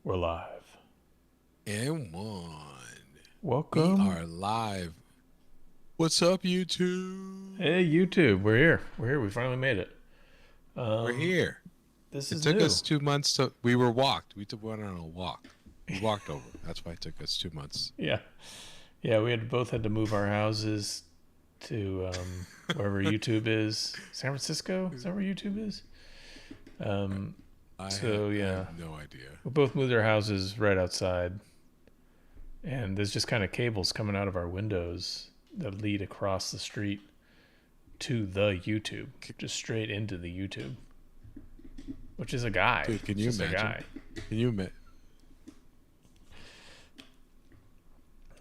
We're live. And one. We Welcome. are live. What's up, YouTube? Hey, YouTube. We're here. We're here. We finally made it. We're Um, here. this It is took new. us 2 months to. We were walked. Went on a walk. We walked over. That's why it took us 2 months. Yeah. Yeah, we both had to move our houses to wherever YouTube is. San Francisco? Is that where YouTube is? Um, so, I have yeah. no idea. We both moved our houses right outside. And there's just kind of cables coming out of our windows that lead across the street to the YouTube. Just straight into the YouTube. Which is a guy. Dude, can It's you just a imagine? guy. Can you admit?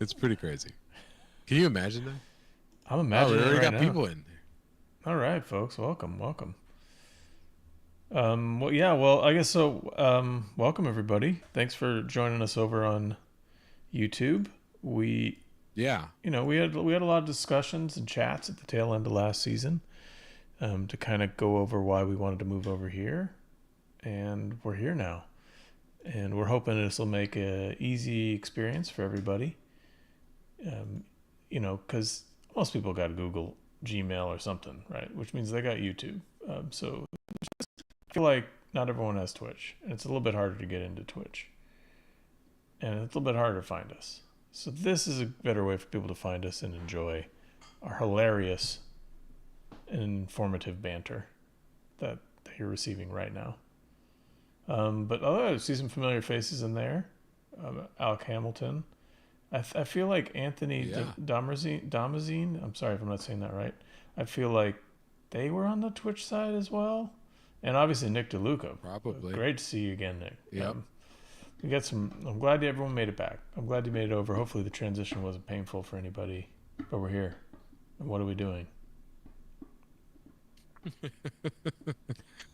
It's pretty crazy. Can you imagine that? I'm Oh, we imagining it already right got now. people in there. All right, folks, welcome, welcome. Well, yeah, well, I guess so. Welcome everybody. Thanks for joining us over on YouTube. We, Yeah. we had a lot of discussions and chats at the tail end of last season, to kind of go over why we wanted to move over here, and we're here now, and we're hoping this will make a easy experience for everybody. Um, because most people got Google, Gmail, or something, right? Which means they got YouTube. So I feel like not everyone has Twitch, and it's a little bit harder to get into Twitch, and it's a little bit harder to find us. So this is a better way for people to find us and enjoy our hilarious and informative banter that you're receiving right now. But I see some familiar faces in there. Alec Hamilton. I feel like Anthony Yeah. Damazine. I'm sorry if I'm not saying that right. I feel like they were on the Twitch side as well, and obviously Nick DeLuca. Probably. Great to see you again, Nick. Yep. We got some. I'm glad everyone made it back. I'm glad you made it over. Hopefully the transition wasn't painful for anybody, but we're here. And what are we doing?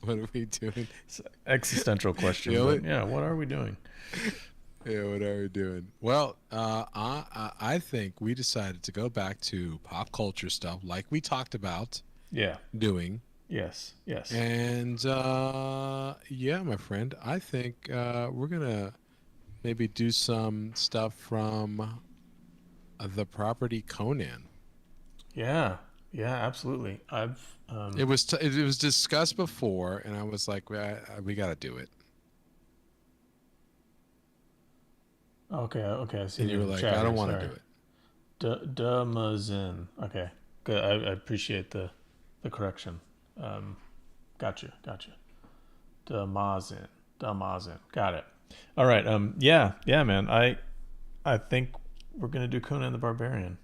What are we doing? It's an existential question, The but only, yeah, what are we doing? Yeah, what are we doing? Well, I think we decided to go back to pop culture stuff like we talked about Yeah. doing. Yes. Yes. And yeah, my friend, I think we're gonna maybe do some stuff from the property Conan. Yeah. Yeah. Absolutely. I've. It was discussed before, and I was like, we got to do it. Okay. Okay. I see And you you were in the like, chat I here. don't want to Sorry. do it. Damazin. Okay. Good. I appreciate the correction. Gotcha. Gotcha. Damazin. Damazin. Got it. All right. Yeah. Yeah, man. I think we're gonna do Conan the Barbarian.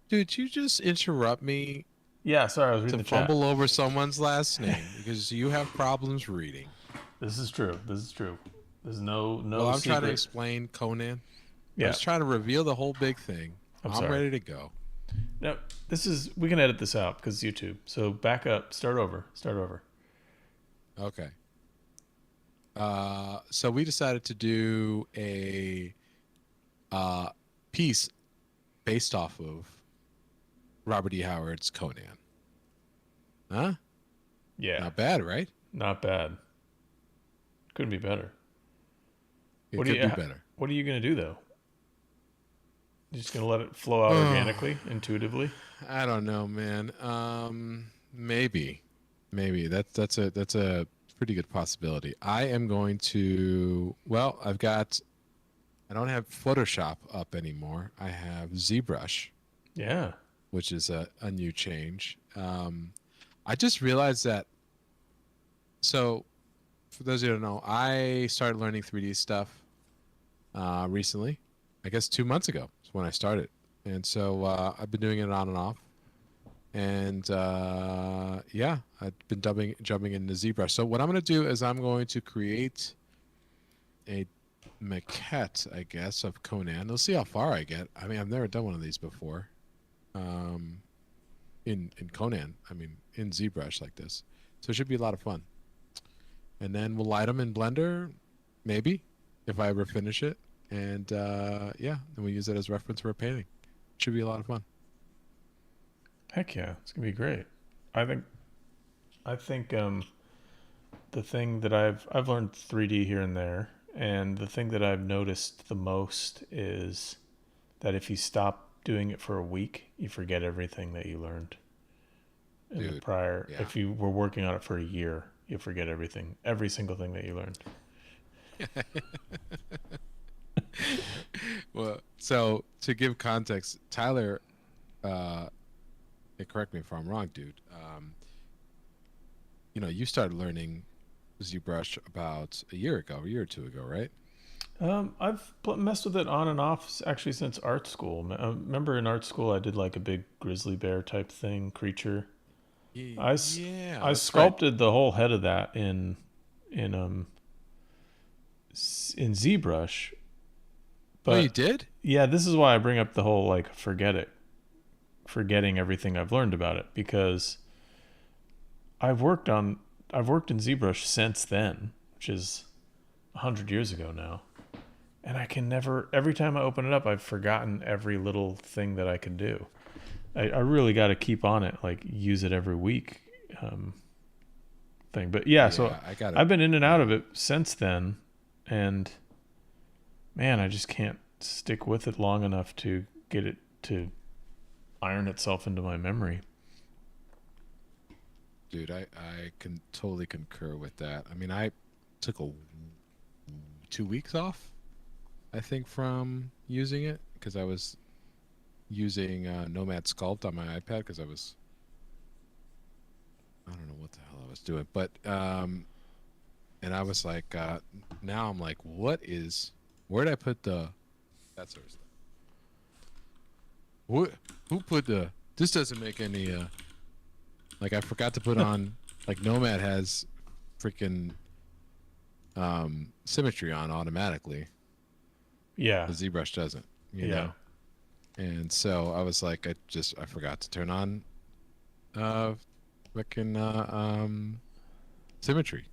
Dude, you just interrupt me Yeah. Sorry, I was reading to the chat. fumble over someone's last name because you have problems reading. This is true. This is true. There's Well, no I'm trying to secret. explain Conan. I Yeah. was trying to reveal the whole big thing. I'm I'm sorry. ready to go. No, this is we can edit this out because it's YouTube. So back up. Start over. Start over. Okay. So we decided to do a uh, piece based off of Robert E. Howard's Conan. Huh? Yeah. Not bad, right? Not bad. Couldn't be better. It What do could you? be better. What are you gonna do though? You're just gonna let it flow out organically, intuitively? I don't know, man. Maybe, maybe that's a pretty good possibility. I am going to. Well, I've got. I don't have Photoshop up anymore. I have ZBrush, Yeah. which is a new change. I just realized that. So, for those of you who don't know, I started learning 3D stuff recently. I guess 2 months ago is when I started, and so I've been doing it on and off. And yeah, I've been jumping into ZBrush. So what I'm going to do is I'm going to create a maquette, I guess, of Conan. We'll see how far I get. I mean, I've never done one of these before. Um, in Conan, I mean, in ZBrush like this. So it should be a lot of fun. And then we'll light them in Blender, maybe, if I ever finish it. And yeah, then we use it as reference for a painting. Should be a lot of fun. Heck yeah, it's gonna be great. I think. I think the thing that I've learned 3D here and there, And the thing that I've noticed the most is that if you stop doing it for a week, you forget everything that you learned in the prior. Yeah. If you were working on it for a year, you forget everything, every single thing that you learned. Well, so to give context, Tyler, correct me if I'm wrong, dude. You started learning ZBrush about a year or two ago, right? I've messed with it on and off actually since art school. Remember in art school I did like a big grizzly bear type thing, creature. Yeah, I that's right. sculpted the whole head of that in in ZBrush. Oh, you But did? yeah, this is why I bring up the whole like forgetting everything I've learned about it, because I've worked in ZBrush since then, which is 100 years ago now. And I can never, every time I open it up, I've forgotten every little thing that I can do. I really got to keep on it, like use it every week thing. But yeah, so I've been in and out of it since then. And man, I just can't stick with it long enough to get it to iron itself into my memory. Dude, I can totally concur with that. I mean, I took 2 weeks off, I think, from using it because I was using Nomad Sculpt on my iPad because I don't know what the hell I was doing, but and I was like, now I'm like, where did I put that sort of stuff? Who put this doesn't make any like I forgot to put on like Nomad has freaking symmetry on automatically. Yeah. The ZBrush doesn't, you know. And so I was like, I forgot to turn on freaking symmetry.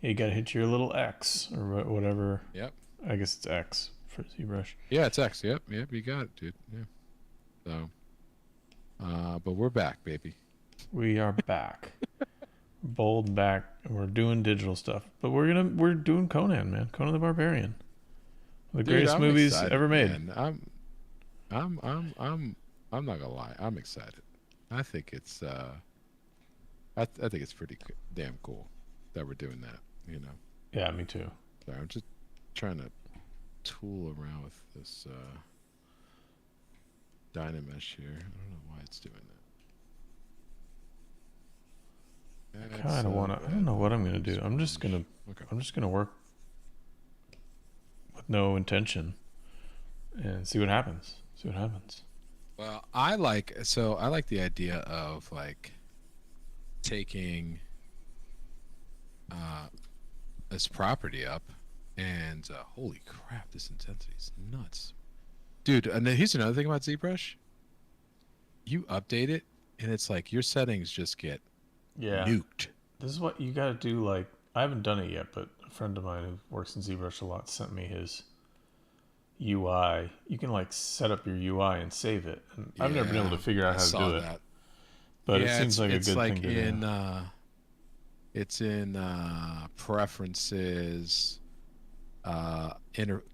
Yeah, you gotta hit your little X or whatever. Yep. I guess it's X for ZBrush. Yeah, it's X. Yep, you got it, dude. Yeah. So but we're back, baby. We are back. Bold back, and we're doing digital stuff. But we're doing Conan, man. Conan the Barbarian. The greatest movies ever made. Man. I'm not gonna lie. I'm excited. I think it's I think it's pretty damn cool that we're doing that. You know. Yeah, me too. Sorry, I'm just trying to tool around with this Dynamesh here. I don't know why it's doing that. I kind of want to. I don't know what I'm gonna do. I'm just gonna work with no intention and see what happens. Well, I like the idea of like taking this property up and holy crap, this intensity is nuts, dude. And here's another thing about ZBrush: you update it, and it's like your settings just get nuked. This is what you got to do. Like, I haven't done it yet, but a friend of mine who works in ZBrush a lot sent me his UI. You can like set up your UI and save it. And I've never been able to figure out how to do it. But it seems like a good thing to do. It's in preferences,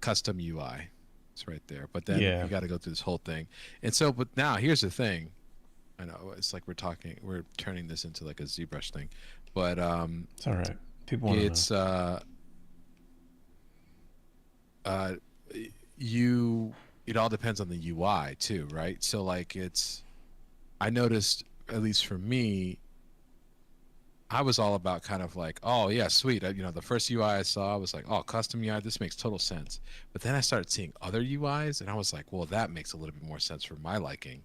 custom UI. It's right there. But then you got to go through this whole thing. And so, but now here's the thing. I know it's like we're turning this into like a ZBrush thing, but it's all right. People want to know. It all depends on the UI too, right? So like I noticed, at least for me, I was all about kind of like, oh yeah, sweet. The first UI I saw, I was like, oh, custom UI, this makes total sense. But then I started seeing other UIs, and I was like, well, that makes a little bit more sense for my liking,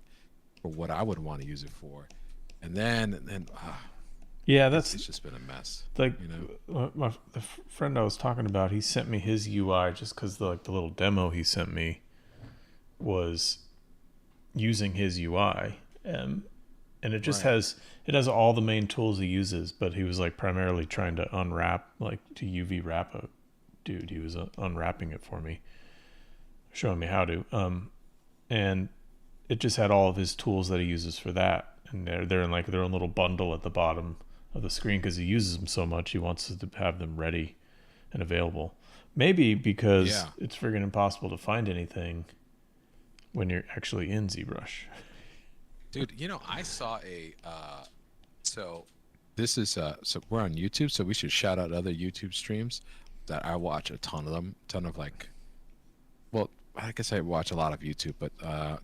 for what I would want to use it for. And then it's just been a mess. Like the friend I was talking about, he sent me his UI just because the little demo he sent me was using his UI, and it just has all the main tools he uses, but he was like primarily trying to unwrap, like to UV wrap a dude. He was unwrapping it for me, showing me how to, and it just had all of his tools that he uses for that, and they're in like their own little bundle at the bottom of the screen because he uses them so much. He wants to have them ready and available. Maybe because Yeah, it's friggin' impossible to find anything when you're actually in ZBrush. dude. I saw a so this is so we're on YouTube, so we should shout out other YouTube streams that I watch a ton of them, ton of like, well, I guess I watch a lot of YouTube, but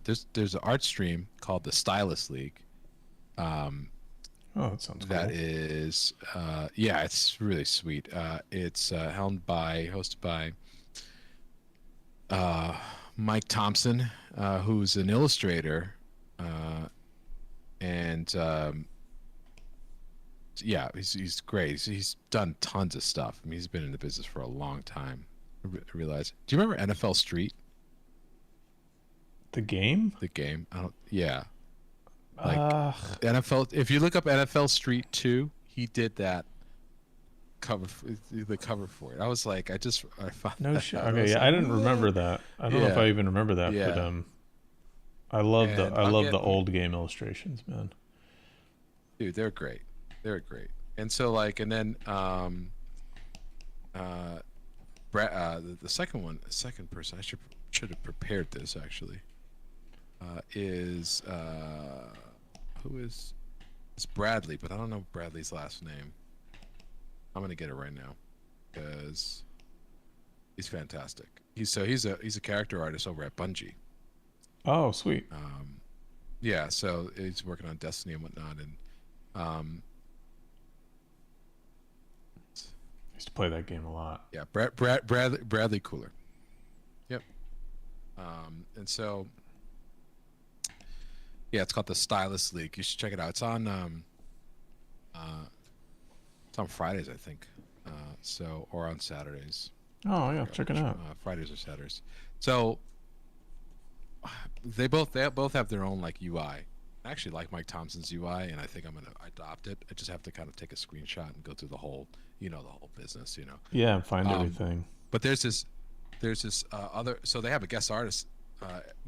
there's an art stream called the Stylus League. Um, Oh, that sounds that cool. is yeah, it's really sweet. It's hosted by uh, Mike Thompson, who's an illustrator, and yeah, he's great. He's done tons of stuff. I mean, he's been in the business for a long time. I realize. Do you remember NFL Street, The game? the game? I don't. Yeah, like Uh, NFL. If you look up NFL Street 2, he did that the cover for it. I was like, I found no that shit. out. I Okay, was yeah, like, I didn't remember what? that. I don't know if I Yeah, even remember that, but yeah. I love And I I'll love get, the old game illustrations, man. dude, they're great. They're great. And so like, and then uh, the second one, second person, I should have prepared this actually. Is who is it's Bradley, but I don't know Bradley's last name. I'm gonna get it right now because he's fantastic. He's a character artist over at Bungie. Oh, sweet. Yeah, so he's working on Destiny and whatnot, and um, I used to play that game a lot. yeah, Bradley Cooler. Yep. And so yeah, it's called the Stylus League. You should check it out. It's on Fridays, I think. So or on Saturdays. Oh I yeah, forgot check it which, out. Fridays or Saturdays. So they both have their own like UI. I actually like Mike Thompson's UI, and I think I'm gonna adopt it. I just have to kind of take a screenshot and go through the whole business. Yeah, and find Um, everything. but there's this other. So they have a guest artist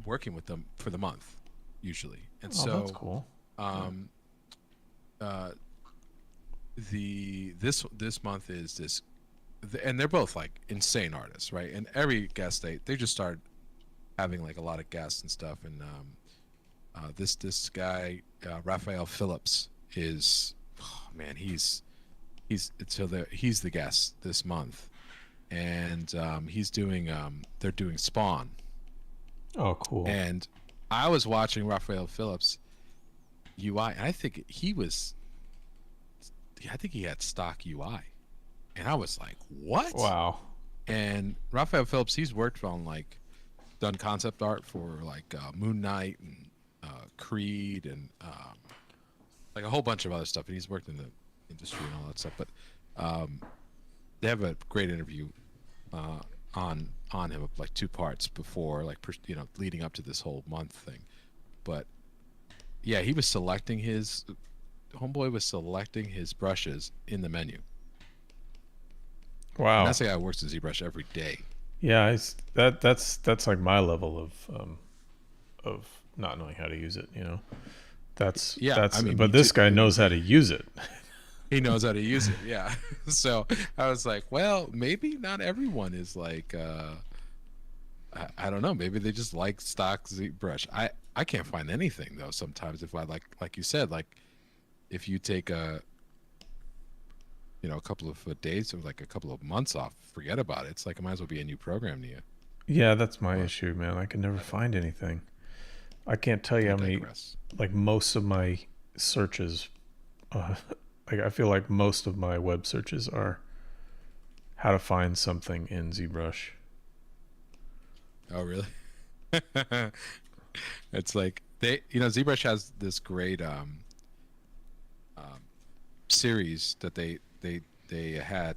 working with them for the month usually, and Oh, so that's cool. um, uh, this month is this, and they're both like insane artists, right? And every guest they just started having like a lot of guests and stuff, and this guy Raphael Phillips is, oh, man, he's he's the guest this month, and they're doing Spawn, Oh, cool. and I was watching Raphael Phillips UI, and I think he had stock UI, and I was like, what? Wow. And Raphael Phillips, he's worked on like done concept art for like Moon Knight and Creed and like a whole bunch of other stuff, and he's worked in the industry and all that stuff. But they have a great interview on him of like 2 parts before, like leading up to this whole month thing. But yeah, he was selecting his homeboy was selecting his brushes in the menu. And Wow. that's the guy who works at ZBrush every day. Yeah, that's like my level of not knowing how to use it. Yeah, That's. I mean, But me this guy too. knows how to use it. He knows how to use it. Yeah. So I was like, well, maybe not everyone is like, I don't know. Maybe they just like stock ZBrush. I can't find anything though. Sometimes if I like you said, like if you take a couple of days or like a couple of months off, forget about it. It's like it might as well be a new program to you. Yeah, that's my But issue, man. I can never find anything. I can't tell you I how many. digress. Like most of my searches, like I feel like most of my web searches are how to find something in ZBrush. Oh, really? It's like ZBrush has this great series that they had.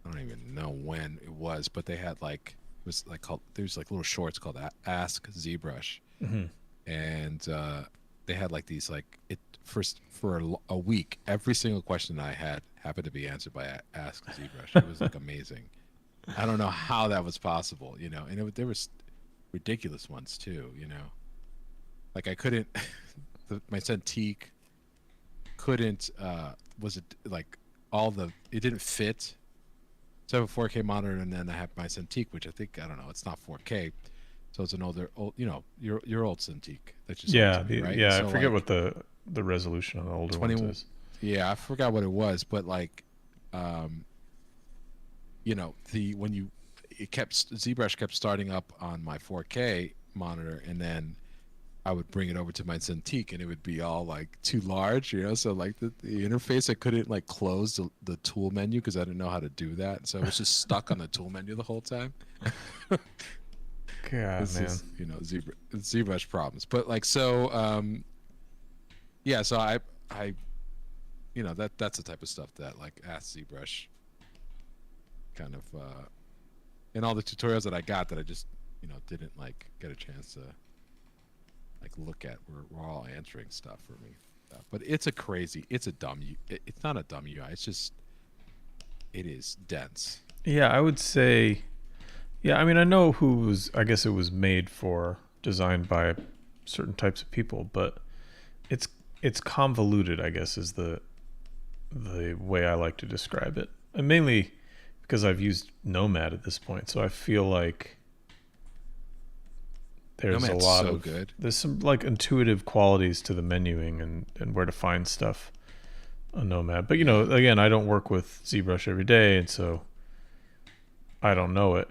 I don't even know when it was, but they had like it was like called there's like little shorts called Ask ZBrush, Mm-hmm. and they had like these like it first for a week. Every single question I had happened to be answered by Ask ZBrush. It was like amazing. I don't know how that was possible, and there was ridiculous ones too, like I couldn't. My son Teak couldn't. Was it like it didn't fit So I have a 4K monitor, and then I have my Cintiq, which I think, I don't know, it's not 4K, so it's an old, your old Cintiq that you sold Yeah, to me, right? And yeah. I so forget like what the resolution on the older ones 20, is. yeah, I forgot what it was, but like, um, the when you it kept ZBrush kept starting up on my 4K monitor, and then I would bring it over to my Cintiq, and it would be all like too large, so like the interface, I couldn't like close the tool menu because I didn't know how to do that, so I was just stuck on the tool menu the whole time. God, This man. is ZBrush problems, but like so yeah, so I that's the type of stuff that like Ask ZBrush kind of in all the tutorials that I got that I just didn't like get a chance to like look at. We're all answering stuff for me, but it's a dumb it's not a dumb UI, it's just it is dense. Yeah, I would say. Yeah, I mean, I know I guess it was made for, designed by certain types of people, but it's it's convoluted, I guess, is the way I like to describe it. And mainly because I've used Nomad at this point, so I feel like Nomad's so good. there's some like intuitive qualities to the menuing and where to find stuff on Nomad. But Yeah, again, I don't work with ZBrush every day, and so I don't know it,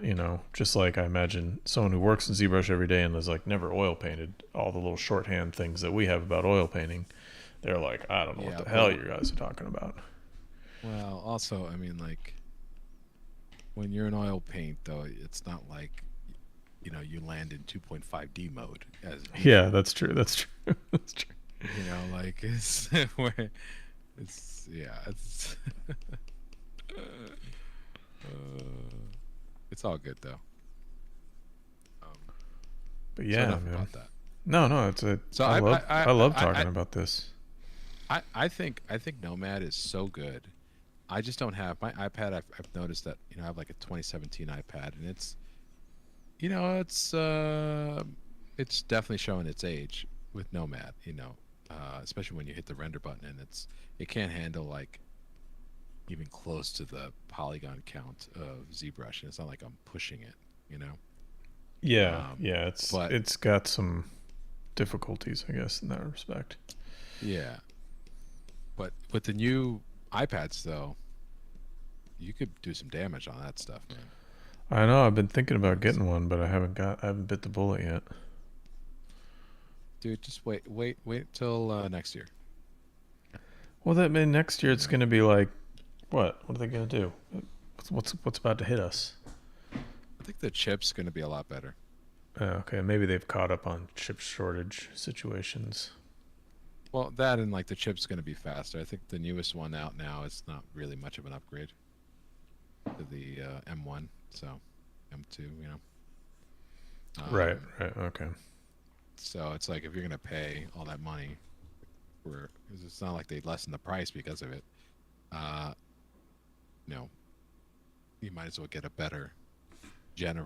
just like I imagine someone who works in ZBrush every day and is like never oil painted all the little shorthand things that we have about oil painting. They're like, I don't know what yeah, the hell you guys are talking about. well, also, I mean, like when you're in oil paint though, it's not like you land in 2.5D mode as Yeah, default. that's true. That's true. That's true. Like it's where it's yeah, it's it's all good though. Um, But so yeah, enough man. about that. No, So I love talking about this. I think Nomad is so good. I just don't have my iPad. I've noticed that I have like a 2017 iPad, and it's you know it's definitely showing its age with Nomad. Especially when you hit the render button, and it can't handle like even close to the polygon count of ZBrush, and it's not like I'm pushing it. You know. Yeah, Um, yeah, it's but it's got some difficulties, I guess, in that respect. yeah, but with the new iPads though, you could do some damage on that stuff, man. I know I've been thinking about It's, getting one, but I haven't bit the bullet yet. dude, just wait till next year. Well, that mean next year You it's know, going to be like what? What are they going to do? What's about to hit us? I think the chip's going to be a lot better. Okay, maybe they've caught up on chip shortage situations. Well, that and like the chip's going to be faster. I think the newest one out now is not really much of an upgrade to the M1, so M2. Right, Um, right, okay. so it's like if you're going to pay all that money for, 'cause it's not like they lessen the price because of it. Uh, you know, you might as well get a better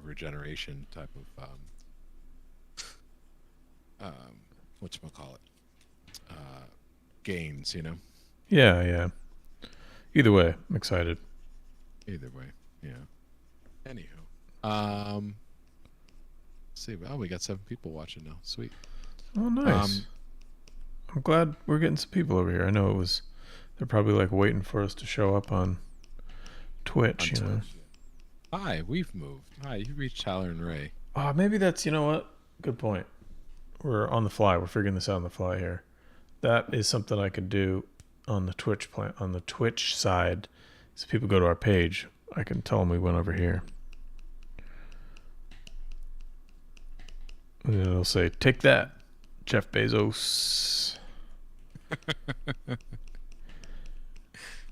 regeneration type of whatchamacallit, gains, Yeah, yeah. Either way, I'm excited. either way. Yeah. Anywho. Um let's see. Oh, we got 7 people watching now. Sweet. Oh, nice. Um I'm glad we're getting some people over here. I know they're probably like waiting for us to show up on on Twitch. Twitch. Hi, we've moved. Hi, you reached Tyler and Ray. Oh, maybe that's, you know what? Good point. We're on the fly. We're figuring this out on the fly here. That is something I could do on the Twitch side. So people go to our page, I can tell them we went over here. And then it'll say, "Take that, Jeff Bezos."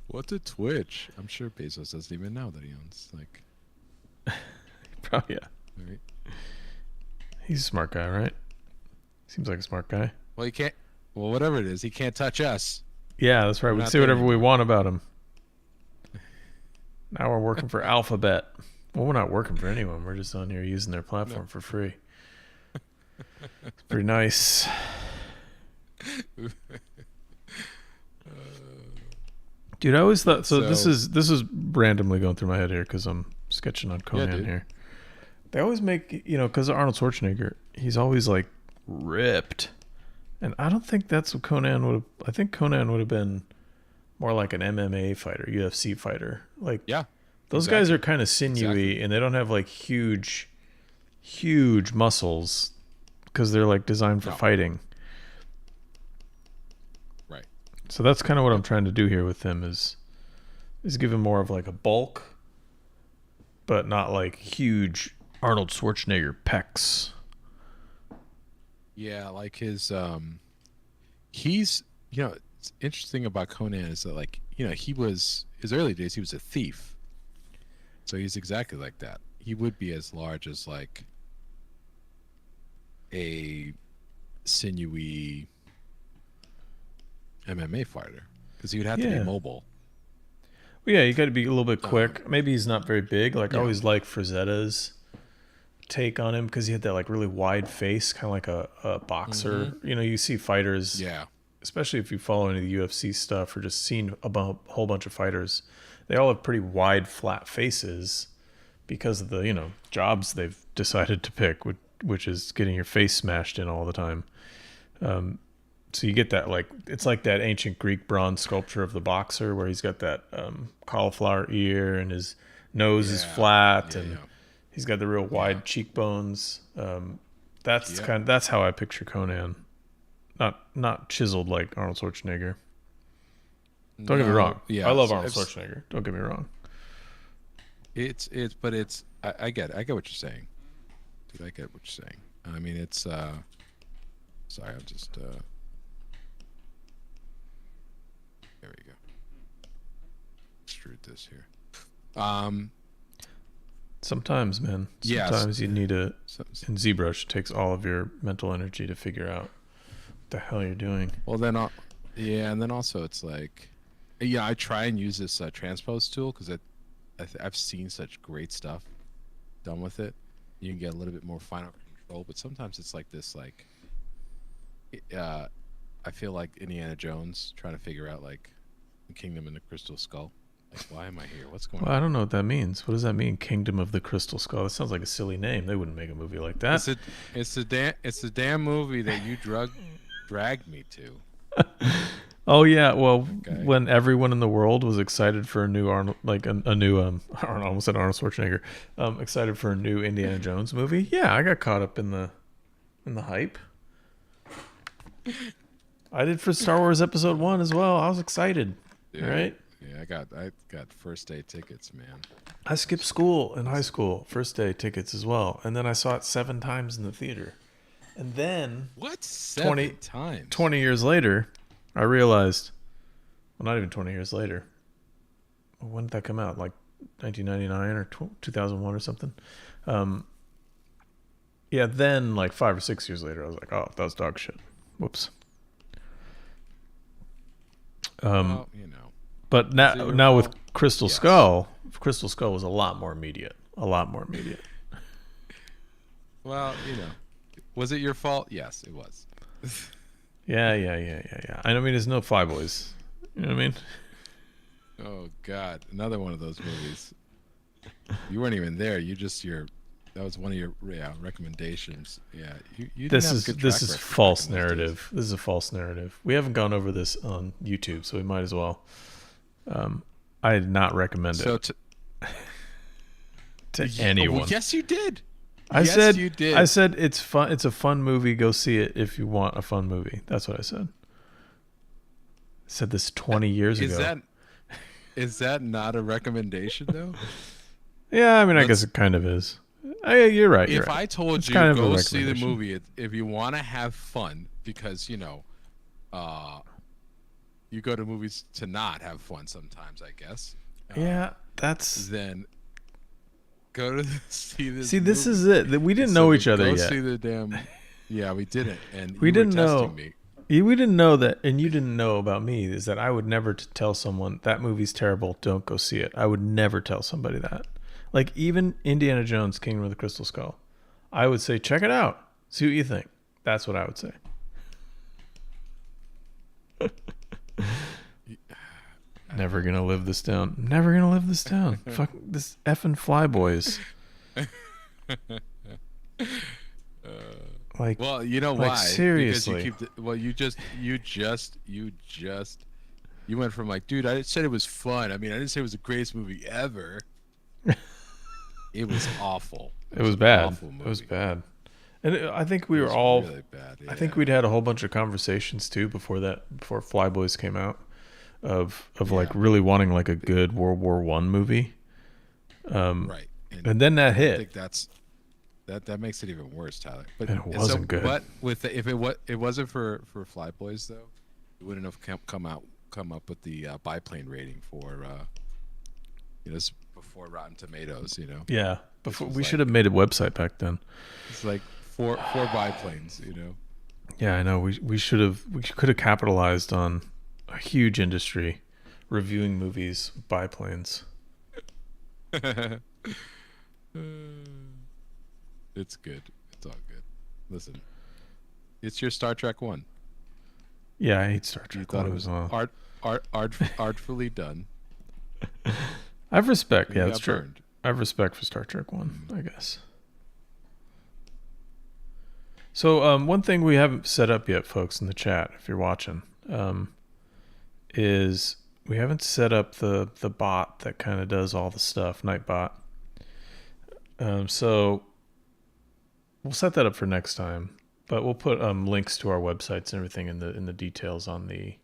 What's a Twitch? I'm sure Bezos doesn't even know that he owns like Probably, yeah. right? He's a smart guy, right? Seems like a smart guy. Well, he can't. Well, whatever it is, he can't touch us. Yeah, that's right. We're We can not say there whatever we anymore. want about him. Now we're working for Alphabet. Well, we're not working for anyone. We're just on here using their platform No. for free. It's pretty nice. Dude, I always thought so. This So is randomly going through my head here because I'm sketching on yeah, Conan dude. here. They always make because Arnold Schwarzenegger, he's always like ripped, and I don't think that's what Conan would have. I think Conan would have been more like an MMA fighter, UFC fighter. Like Yeah, those guys exactly. are kind of sinewy Exactly. and they don't have like huge muscles because they're like designed for No. fighting. Right. So that's kind of what I'm Yep. trying to do here with him is give him more of like a bulk, but not like huge Arnold Schwarzenegger pecs. Yeah, like he's it's interesting about Conan is that like he was his early days he was a thief, so he's exactly like that. He would be as large as like a sinewy MMA fighter because he would have to be Yeah. mobile. Well, yeah, you got to be a little bit quick. Maybe he's not very big. Like I Yeah. always like Frazetta's take on him because he had that like really wide face, kind of like a boxer. You see fighters, Yeah. especially if you follow any of the UFC stuff or just seen about a whole bunch of fighters, they all have pretty wide, flat faces because of the jobs they've decided to pick, which is getting your face smashed in all the time. So you get that like it's like that ancient Greek bronze sculpture of the boxer where he's got that cauliflower ear and his nose is flat Yeah. and Yeah. he's got the real wide cheekbones. That's how I picture Conan. Not chiseled like Arnold Schwarzenegger. Don't get me wrong. Yeah. I love Arnold Schwarzenegger. Don't get me wrong. But I get what you're saying. Dude, I get what you're saying. I mean, it's sorry, I'll just there we go. Extrude this here. Sometimes, man. Yes. Sometimes you need a. So, And ZBrush takes all of your mental energy to figure out what the hell you're doing. well, then, yeah, and then also it's like, yeah, I try and use this transpose tool because I've seen such great stuff done with it. You can get a little bit more final control, but sometimes it's like this, like, I feel like Indiana Jones trying to figure out like the Kingdom and the Crystal Skull. Like, why am I here? What's going Well, on? I don't know what that means. What does that mean? Kingdom of the Crystal Skull. That sounds like a silly name. They wouldn't make a movie like that. It's the damn movie that you dragged me to. Oh yeah. Well, Okay. when everyone in the world was excited for a new Arnold, like a new Arnold, I almost said Arnold Schwarzenegger, excited for a new Indiana Jones movie. Yeah, I got caught up in the hype. I did for Star Wars Episode 1 as well. I was excited. Yeah. Right? Yeah, I got first day tickets, man. I skipped school in high school, first day tickets as well, and then I saw it 7 times in the theater. And then What? 7 times? 20 years later, I realized, well, not even 20 years later. When did that come out? Like 1999 or 2001 or something? Yeah, then like 5 or 6 years later, I was like, oh, that was dog shit. Whoops. Well, But Is it your now with fault? Crystal Yes. Skull, Crystal Skull was a lot more immediate. A lot more immediate. Well, was it your fault? Yes, it was. Yeah. I mean, there's no Flyboys. You know what I mean? Oh God, another one of those movies. You weren't even there. That was one of your recommendations. Yeah, you didn't have a good This track is record false back in those days. narrative. This is a false narrative. We haven't gone over this on YouTube, so we might as well. I did not recommend So it to anyone. Well, yes, you did. I Yes, said you did. I said it's fun. It's a fun movie. Go see it if you want a fun movie. That's what I said. I said this 20 years ago. Is that not a recommendation though? Yeah, I mean, I guess it kind of is. You're right. If I told It's you kind of a go see the recommendation. movie if you want to have fun, because you go to movies to not have fun sometimes, I guess. Yeah, that's. Then go to see this. See, this movie. is it. That we didn't So know we each other go yet. See the damn. Yeah, we didn't, and We you didn't were know. testing me. We didn't know that, and you didn't know about me, is that I would never tell someone that movie's terrible, don't go see it. I would never tell somebody that. Like, even Indiana Jones, Kingdom of the Crystal Skull, I would say, check it out. See what you think. That's what I would say. Never gonna live this down. Never gonna live this down. Fuck this effing Flyboys. Like, well, you know like, why? seriously. Because you went from like, dude, I said it was fun. I mean, I didn't say it was the greatest movie ever. It was awful. It was bad. Awful movie. It was bad. And I think we It were was all. really bad. Yeah. I think we'd had a whole bunch of conversations too before Flyboys came out, of like really wanting like a good World War I movie. Right. And then that I hit. think that makes it even worse, Tyler. But And it wasn't good. But if it wasn't for Flyboys though, it wouldn't have come up with the biplane rating for before Rotten Tomatoes. You know. Yeah. Before we should have made a website back then. It's like four biplanes. You know. Yeah, I know. We could have capitalized on a huge industry reviewing movies with biplanes. It's good. It's all good. Listen, it's your Star Trek 1. Yeah, I hate Star Trek. You thought it was well. artfully done. I have respect. Yeah, that's true. Burned. I have respect for Star Trek 1, I guess. So one thing we haven't set up yet, folks, in the chat, if you're watching, is we haven't set up the bot that kind of does all the stuff, Nightbot. So we'll set that up for next time, but we'll put links to our websites and everything in the details on the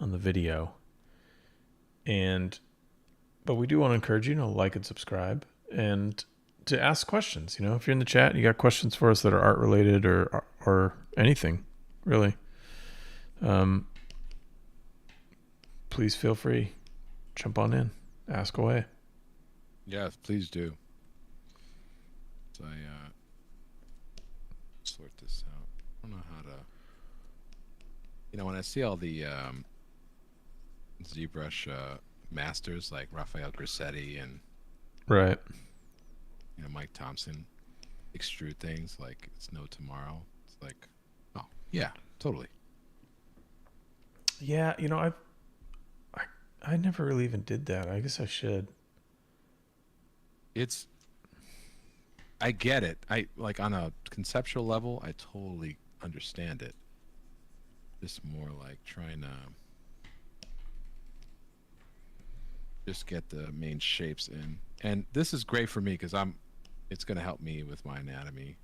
video. But we do want to encourage you to like and subscribe and to ask questions. You know, if you're in the chat and you got questions for us that are art related or anything, really, please feel free. Jump on in. Ask away. Yes, please do. So I sort this out. I don't know how to. When I see all the ZBrush masters like Raphael Grassetti and Right. Mike Thompson extrude things like it's no tomorrow. It's like, oh yeah, totally. Yeah, I never really even did that. I guess I should. I get it. I like on a conceptual level, I totally understand it. Just more like trying to just get the main shapes in. And this is great for me because it's going to help me with my anatomy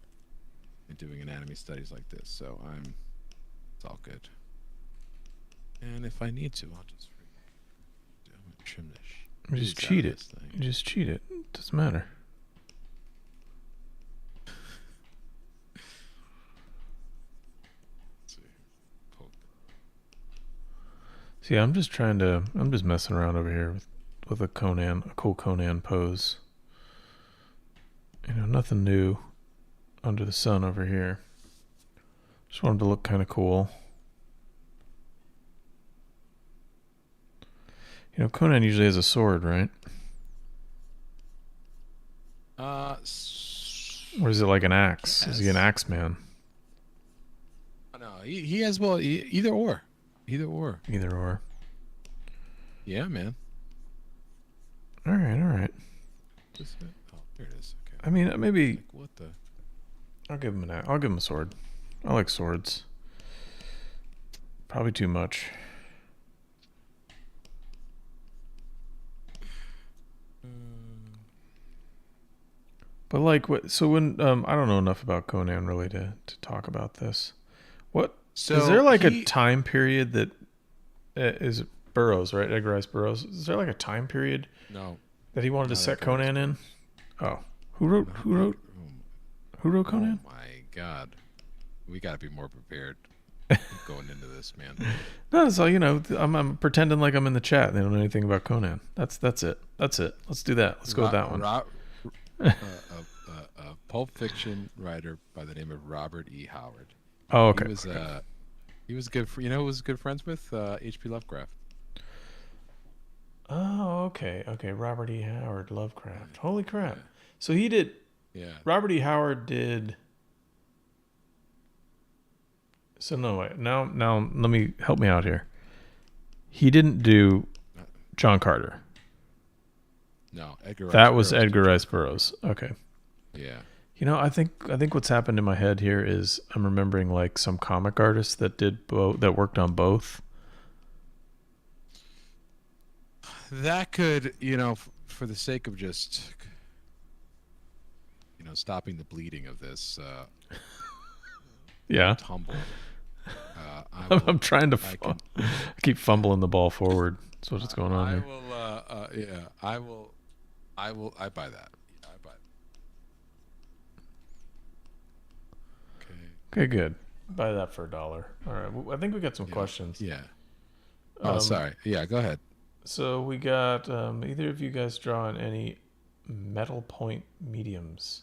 and doing anatomy studies like this. So it's all good. And if I need to, I'll just trim this. You just cheat it. You just cheat it. It doesn't matter. See, I'm just messing around over here with a cool Conan pose. Nothing new under the sun over here. Just wanted to look kind of cool. Conan usually has a sword, right? Or is it like an axe? Yes. Is he an axe man? No, he has either or. Either or. Yeah, man. All right. Oh, there it is. Okay. I mean, maybe. Like, what the? I'll give him a sword. I like swords. Probably too much. But like, what? So when I don't know enough about Conan really to talk about this. What? So is there like a time period that is Burroughs, right? Edgar Rice Burroughs. Is there like a time period? No. That he wanted to set Conan in? Oh, who wrote Conan? Oh my God, we got to be more prepared going into this, man. No, so I'm pretending like I'm in the chat. They don't know anything about Conan. That's it. Let's do that. Let's go with that one. A Pulp Fiction writer by the name of Robert E. Howard. Oh, okay. He was good. Who was good friends with H.P. Lovecraft. Oh, okay. Robert E. Howard, Lovecraft. Holy crap! Yeah. So he did. Yeah. Robert E. Howard did. So no way. Now, help me out here. He didn't do John Carter. No, Edgar Rice That was Burroughs did Edgar John Rice Carter. Burroughs. Okay. Yeah. You know, I think what's happened in my head here is I'm remembering like some comic artists that did both, that worked on both. That could, for the sake of just, stopping the bleeding of this Yeah. tumble. I'm trying to. I keep fumbling the ball forward. That's what's going on here. I buy that. Yeah, I buy that. Okay, good. Buy that for $1. All right. I think we got some questions. Yeah. Oh, sorry. Yeah, go ahead. So we got either of you guys drawing any metal point mediums?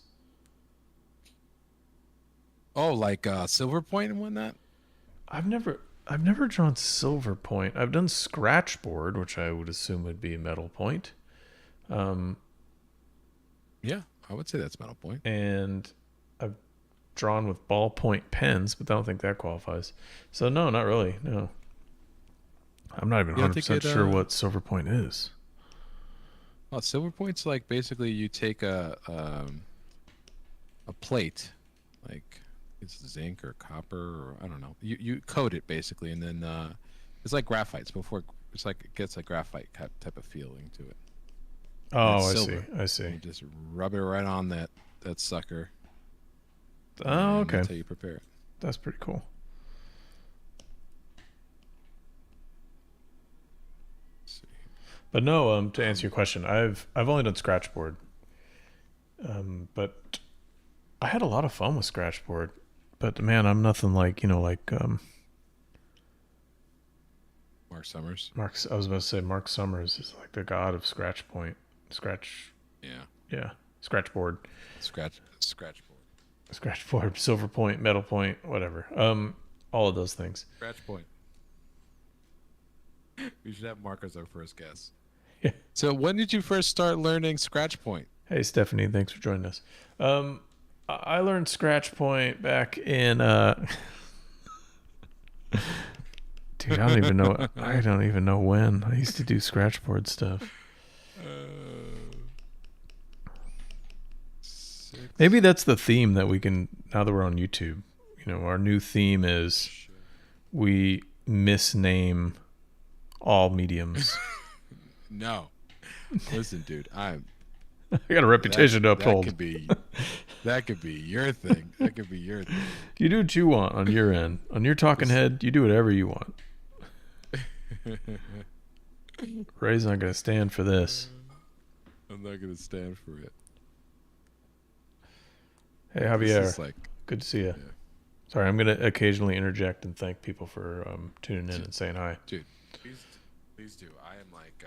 Oh, like silver point and whatnot? I've never drawn silver point. I've done scratch board, which I would assume would be metal point. Yeah, I would say that's metal point. And I've drawn with ballpoint pens, but I don't think that qualifies. So no, not really. No. I'm not even 100% sure what silver point is. Well, silver point's like basically you take a plate, like it's zinc or copper or I don't know. You coat it basically, and then it's like graphites before. It's like it gets a graphite type of feeling to it. Oh, I see. You just rub it right on that sucker. Oh, okay. That's how you prepare it. That's pretty cool. But no, to answer your question, I've only done scratchboard, but I had a lot of fun with scratchboard. But man, I'm nothing like Mark Summers. I was about to say Mark Summers is like the god of scratchboard. Yeah, Scratchboard. Scratchboard. Silver point, metal point, whatever. All of those things. Scratch point. We should have Mark as our first guest. Yeah. So when did you first start learning scratch point? Hey Stephanie, thanks for joining us. I learned scratch point back in dude, I don't even know when. I used to do scratchboard stuff. Maybe that's the theme that we can, now that we're on YouTube, our new theme is we misname all mediums. No. Listen, dude, I got a reputation to uphold. That could be your thing. That could be your thing. You do what you want on your end. On your talking head, you do whatever you want. Ray's not going to stand for this. I'm not going to stand for it. Hey, Javier. Good to see you. Yeah. Sorry, I'm going to occasionally interject and thank people for tuning in and saying hi. Dude, please do. I am like,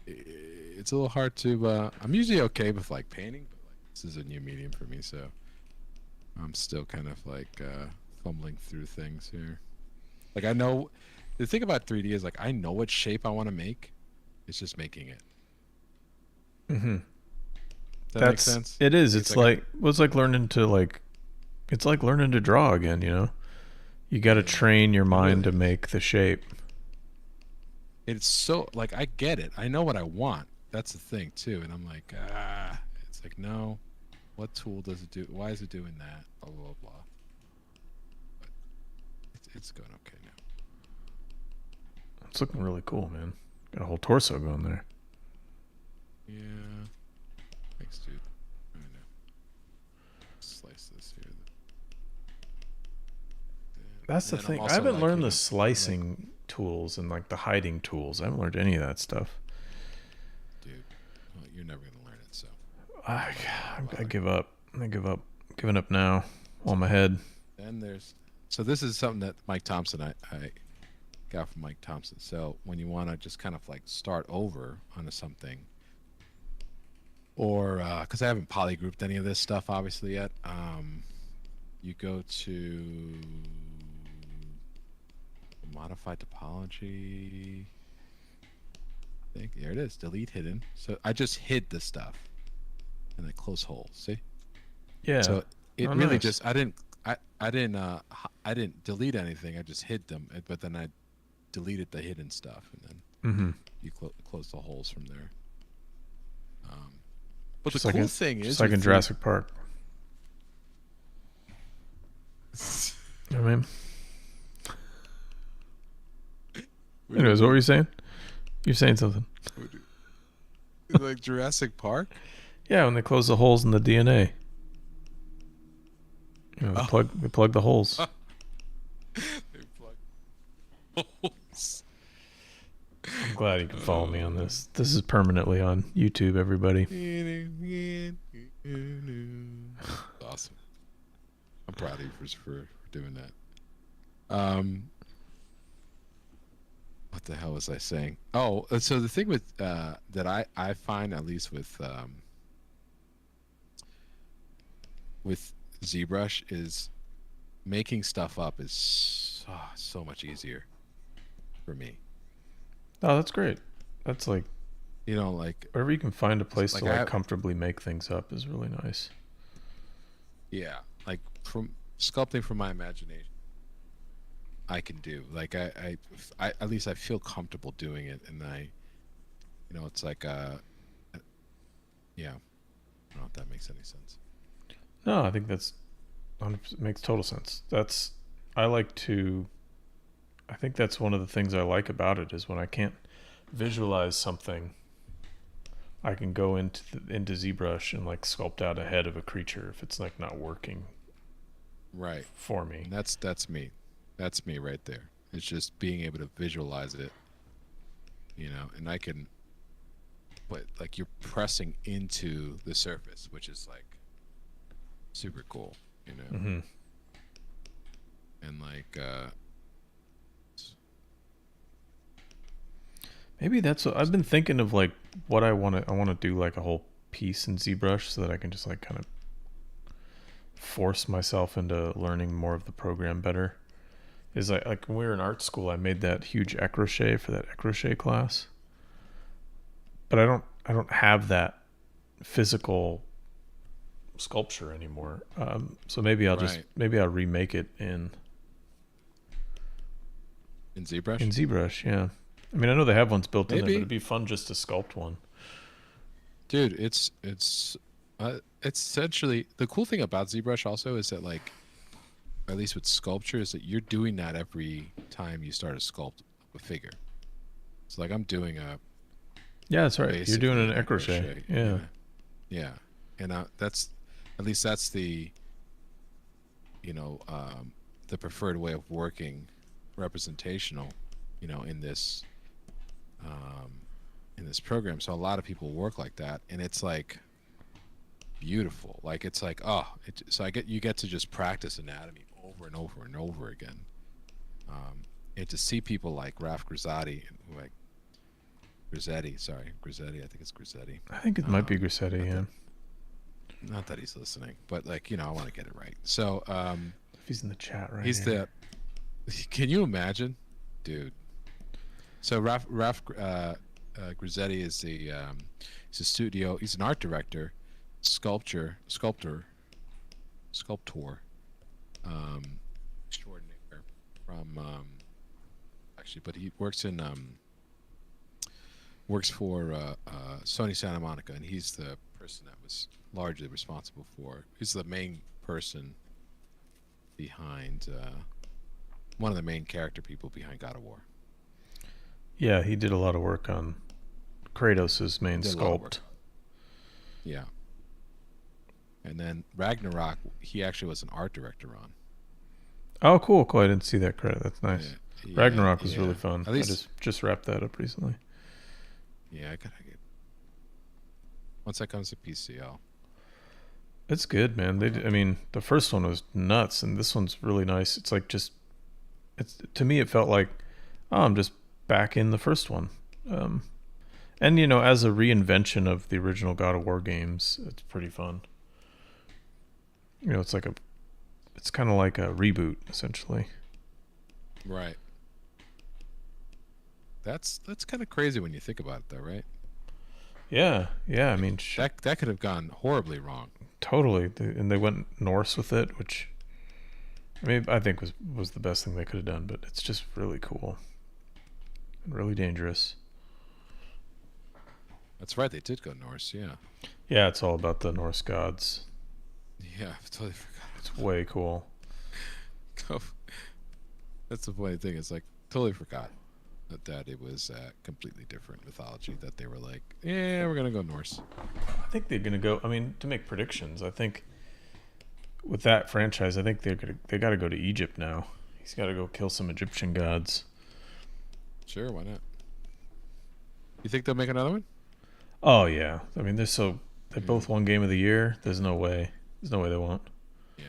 it's a little hard to, I'm usually okay with like painting, but like this is a new medium for me, so I'm still kind of like fumbling through things here. Like I know, the thing about 3D is like I know what shape I want to make. It's just making it. Mm-hmm. That makes sense? It is. It's like learning to draw again, You got to train your mind to make the shape. It's so, like, I get it. I know what I want. That's the thing, too. And I'm like, it's like, no. What tool does it do? Why is it doing that? Blah, blah, blah. But it's going okay now. It's looking really cool, man. Got a whole torso going there. Yeah. Thanks, dude. I know. Slice this here. That's the thing. I haven't learned the slicing tools and like the hiding tools. I haven't learned any of that stuff. Dude, well, you're never gonna learn it. So I give up. Giving up now. On my head. Then so this is something that Mike Thompson I got from Mike Thompson. So when you want to just kind of like start over onto something, or because I haven't polygrouped any of this stuff obviously yet, you go to modify topology. I think there it is. Delete hidden. So I just hid the stuff and then close holes. See? Yeah. So it really nice. Just I didn't delete anything. I just hid them, but then I deleted the hidden stuff and then Mm-hmm. You close the holes from there. But Just the like cool thing is, just like in Jurassic Park. I mean, anyways, what were you saying? You're saying something. like Jurassic Park? Yeah, when they close the holes in the DNA. They plug the holes. They plug holes. I'm glad you can follow me on this. This is permanently on YouTube, everybody. Awesome. I'm proud of you for doing that. What the hell was I saying? Oh, so the thing with that I find, at least with ZBrush, is making stuff up is so much easier for me. Oh, that's great. That's like, like wherever you can find a place like to comfortably make things up is really nice. Yeah, like from sculpting from my imagination, I can do. Like I at least I feel comfortable doing it, and it's like yeah. I don't know if that makes any sense. No, I think that's makes total sense. I think that's one of the things I like about it is when I can't visualize something, I can go into ZBrush and like sculpt out a head of a creature if it's like not working right for me. And that's me. That's me right there. It's just being able to visualize it, and I can, but like you're pressing into the surface, which is like super cool, Mm-hmm. and like maybe that's what I've been thinking of, like what I want to do, like a whole piece in ZBrush so that I can just like kind of force myself into learning more of the program better. Is like when we were in art school, I made that huge crochet for that crochet class, but I don't have that physical sculpture anymore. So maybe I'll remake it in ZBrush. In ZBrush, yeah. I mean, I know they have ones built in there, but it'd be fun just to sculpt one. Dude, it's essentially the cool thing about ZBrush also is that, like, at least with sculpture, is that you're doing that every time you start to sculpt a figure. It's like I'm doing yeah, that's right. You're doing an crochet. Yeah. Yeah. And that's the the preferred way of working representational, in this program. So a lot of people work like that, and it's like beautiful. Like it's like you get to just practice anatomy over and over and over again. And to see people like Raf Grissetti, Grissetti, I think it's Grissetti. I think it might be Grissetti, yeah. Not that he's listening, but like, I want to get it right. So if he's in the chat right he's here. Can you imagine, dude? So Raf Grissetti is he's a studio. He's an art director, sculptor, extraordinaire from actually, but he works for Sony Santa Monica, and he's the person that was largely responsible for. He's the main person behind one of the main character people behind God of War. Yeah, he did a lot of work on Kratos' main sculpt. Yeah. And then Ragnarok, he actually was an art director on. Oh, cool. I didn't see that credit. That's nice. Yeah, Ragnarok was really fun. At least, I just wrapped that up recently. Yeah, I gotta get. Once that comes to PCL. It's good, man. I mean, the first one was nuts, and this one's really nice. It's like to me, it felt like, I'm just back in the first one. And as a reinvention of the original God of War games, it's pretty fun. It's kind of like a reboot, essentially. Right. That's kind of crazy when you think about it, though, right? Yeah. I mean, that could have gone horribly wrong. Totally, and they went Norse with it, which I think was the best thing they could have done. But it's just really cool and really dangerous. That's right. They did go Norse. Yeah. Yeah, it's all about the Norse gods. Yeah, I totally forgot. It's way cool. That's the funny thing. It's like totally forgot that it was completely different mythology. That they were like, yeah, we're gonna go Norse. I think they're gonna go. I mean, to make predictions, I think with that franchise, I think they got to go to Egypt now. He's got to go kill some Egyptian gods. Sure, why not? You think they'll make another one? Oh yeah, I mean they both won Game of the Year. There's no way they won't. Yeah.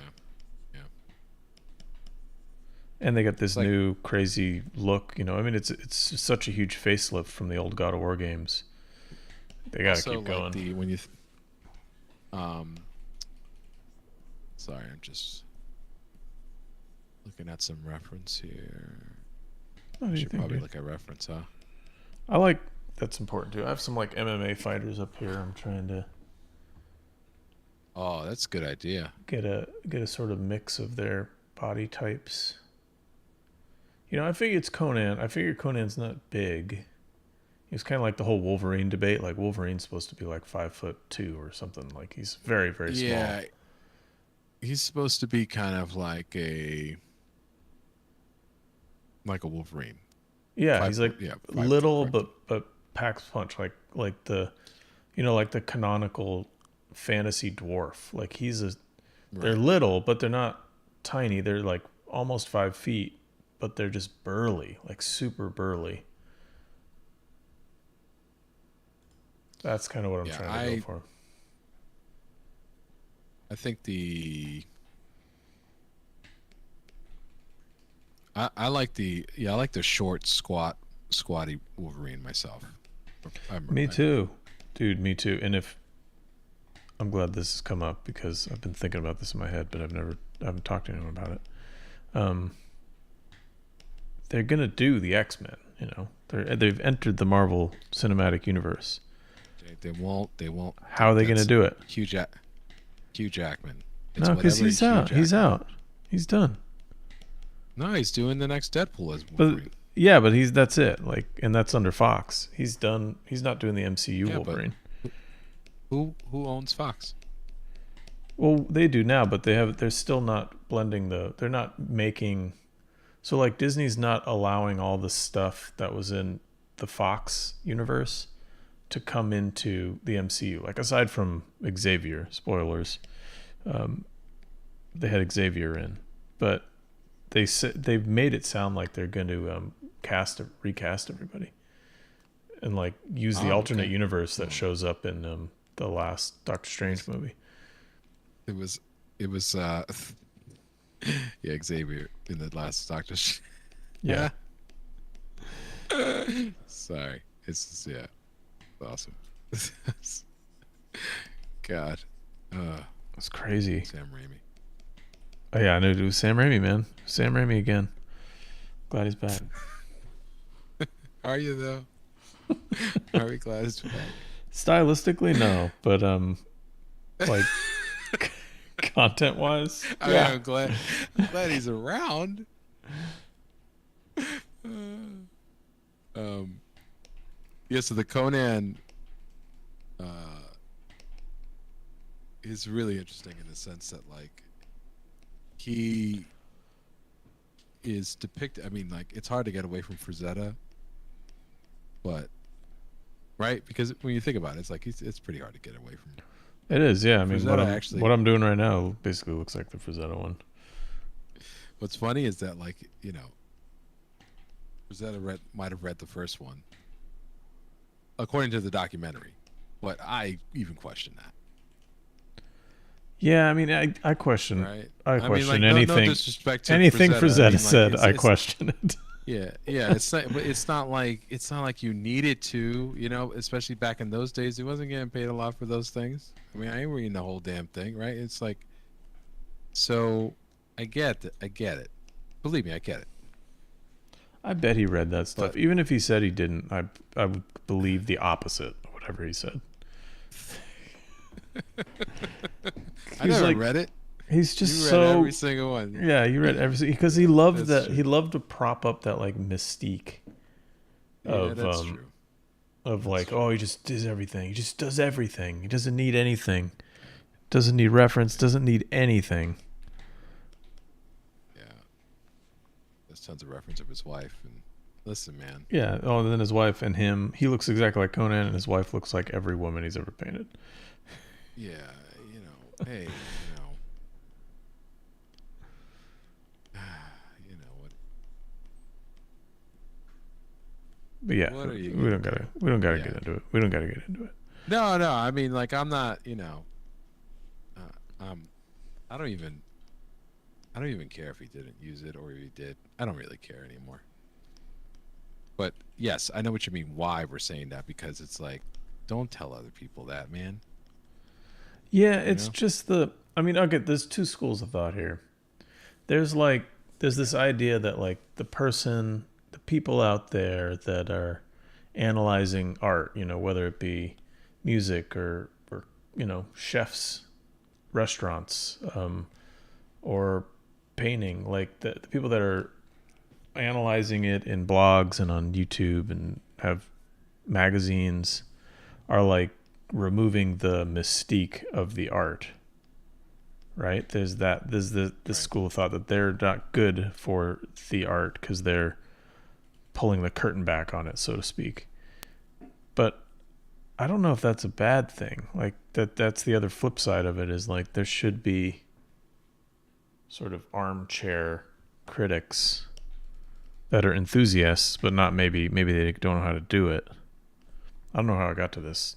And they got this Like, new crazy look. You know, I mean, it's such a huge facelift from the old God of War games. They got to keep going. Like sorry, I'm just looking at some reference here. Oh, I should probably look at reference, huh? I like that's important too. I have some like MMA fighters up here. I'm trying to. Oh, that's a good idea. Get a sort of mix of their body types. You know, I figure it's Conan. I figure Conan's not big. He's kind of like the whole Wolverine debate. Like Wolverine's supposed to be like 5'2" or something. Like he's very, very small. Yeah, he's supposed to be kind of like a Wolverine. Yeah, he's like little, but packs punch. Like the, you know, like the canonical fantasy dwarf. Like they're little, but they're not tiny. They're like almost 5 feet, but they're just burly, like super burly. That's kind of what I'm trying to go for. I think I like the short, squatty Wolverine myself. Me too, dude. Me too. And I'm glad this has come up because I've been thinking about this in my head, but I haven't talked to anyone about it. They're gonna do the X-Men. You know, they've entered the Marvel Cinematic Universe. They won't. How are they gonna do it? Hugh Jackman. No, because he's out. He's out. He's done. No, he's doing the next Deadpool as Wolverine. But that's it. Like, and that's under Fox. He's done. He's not doing the MCU Wolverine. Who owns Fox? Well, they do now, but they're still not blending they're not making. So like Disney's not allowing all the stuff that was in the Fox universe to come into the MCU. Like aside from Xavier, spoilers, they had Xavier in, but they've made it sound like they're going to recast everybody and like use the alternate universe that shows up in the last Doctor Strange movie. It was Xavier in the last Doctor Strange. Yeah. Sorry. It's awesome. God. It's crazy. Sam Raimi. Oh yeah, I know it was Sam Raimi, man. Sam Raimi again. Glad he's back. Are you though? Are we glad he's back? Stylistically, no, but like content wise, I'm glad he's around. So the Conan is really interesting in the sense that like he is depicted. I mean, like it's hard to get away from Frazetta, but right, because when you think about it, it's like it's pretty hard to get away from. It is, yeah. I mean, Frazetta what I'm doing right now basically looks like the Frazetta one. What's funny is that, like, you know, Frazetta might have read the first one, according to the documentary, but I even question that. Yeah, I mean, I question. Right? I question like, anything. No disrespect to anything Frazetta I said, I question it. Yeah. It's not like you needed to, you know, especially back in those days. He wasn't getting paid a lot for those things. I mean, I ain't reading the whole damn thing, right? It's like, so I get it. Believe me, I get it. I bet he read that stuff. Even if he said he didn't, I would believe the opposite of whatever he said. I never read it. He's just you read every single one. Yeah, he read everything because he loved that. He loved to prop up that like mystique. Yeah, that's true. of That's like, true. oh, he just does everything. He just does everything. He doesn't need anything. Doesn't need reference. Doesn't need anything. Yeah. There's tons of reference of his wife. And listen, man. Yeah. Oh, and then his wife and him. He looks exactly like Conan, and his wife looks like every woman he's ever painted. Yeah. Hey, you know what? But yeah, What are you we don't gotta. We don't gotta Yeah. get into it. We don't gotta get into it. No. I mean, like, I'm not. I don't even. I don't even care if he didn't use it or if he did. I don't really care anymore. But yes, I know what you mean. Why we're saying that, because it's like, don't tell other people that, man. Yeah, You it's know? just the. I mean, okay. There's two schools of thought here. There's like, there's this idea that like the people out there that are analyzing art, whether it be music or chefs, restaurants, or painting, like the people that are analyzing it in blogs and on YouTube and have magazines are like removing the mystique of the art, right? There's the Right. school of thought that they're not good for the art because they're pulling the curtain back on it, so to speak. But I don't know if that's a bad thing. Like that's the other flip side of it, is like there should be sort of armchair critics that are enthusiasts, but not maybe they don't know how to do it. I don't know how I got to this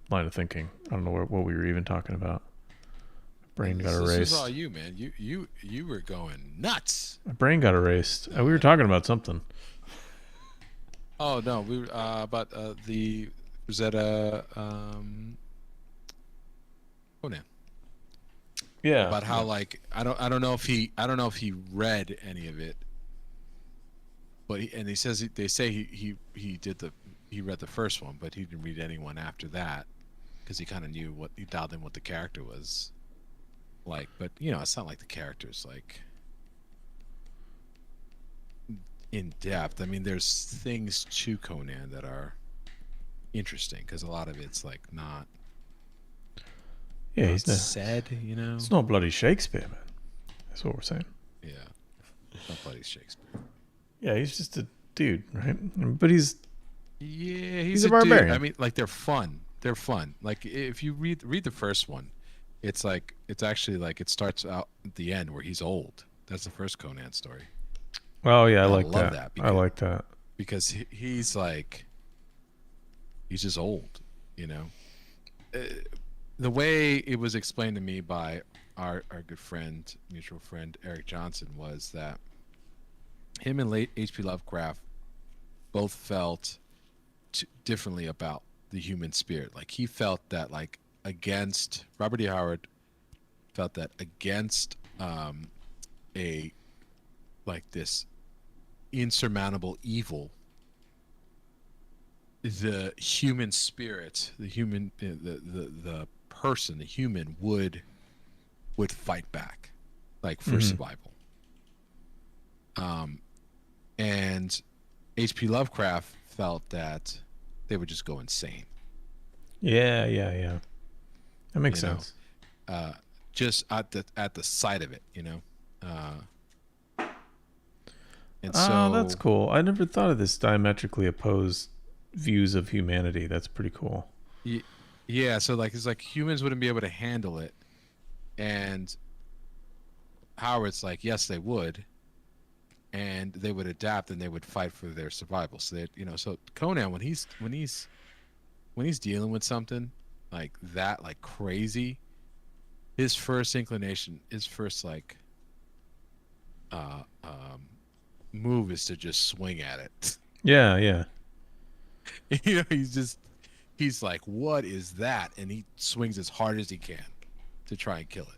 line of thinking. I don't know what we were even talking about. Brain got This was erased. all you, man. You were going nuts. My brain got erased. We were talking about something. Oh no, we were about the Rosetta Conan. Yeah. About how, like, I don't know if he read any of it, but they say he read the first one, but he didn't read anyone after that because he kind of knew he dialed in what the character was like. But it's not like the character's like in depth. I mean, there's things to Conan that are interesting because a lot of it's like not Yeah, he's said. It's not bloody Shakespeare, man. That's what we're saying. Yeah, not bloody Shakespeare. Yeah, he's just a dude, right? But he's He's a barbarian. Dude. I mean, like, they're fun. They're fun. Like, if you read the first one, it's actually like it starts out at the end where he's old. That's the first Conan story. Oh yeah, I And like love that. because, I like that because he's just old. The way it was explained to me by our good friend, mutual friend Eric Johnson, was that him and late H.P. Lovecraft both felt differently about the human spirit. Like, he felt that, like, against Robert E. Howard felt that against a like this insurmountable evil, the human spirit, the person, the human would fight back, like, for survival. And H.P. Lovecraft felt that they would just go insane. Yeah. That makes sense. Just at the sight of it, and so that's cool. I never thought of this diametrically opposed views of humanity. That's pretty cool. Yeah, so, like, it's like humans wouldn't be able to handle it, and Howard's like, yes, they would, and they would adapt and they would fight for their survival. So so Conan, when he's dealing with something like that, like crazy, his first inclination, like move is to just swing at it. Yeah. He's like, what is that? And he swings as hard as he can to try and kill it.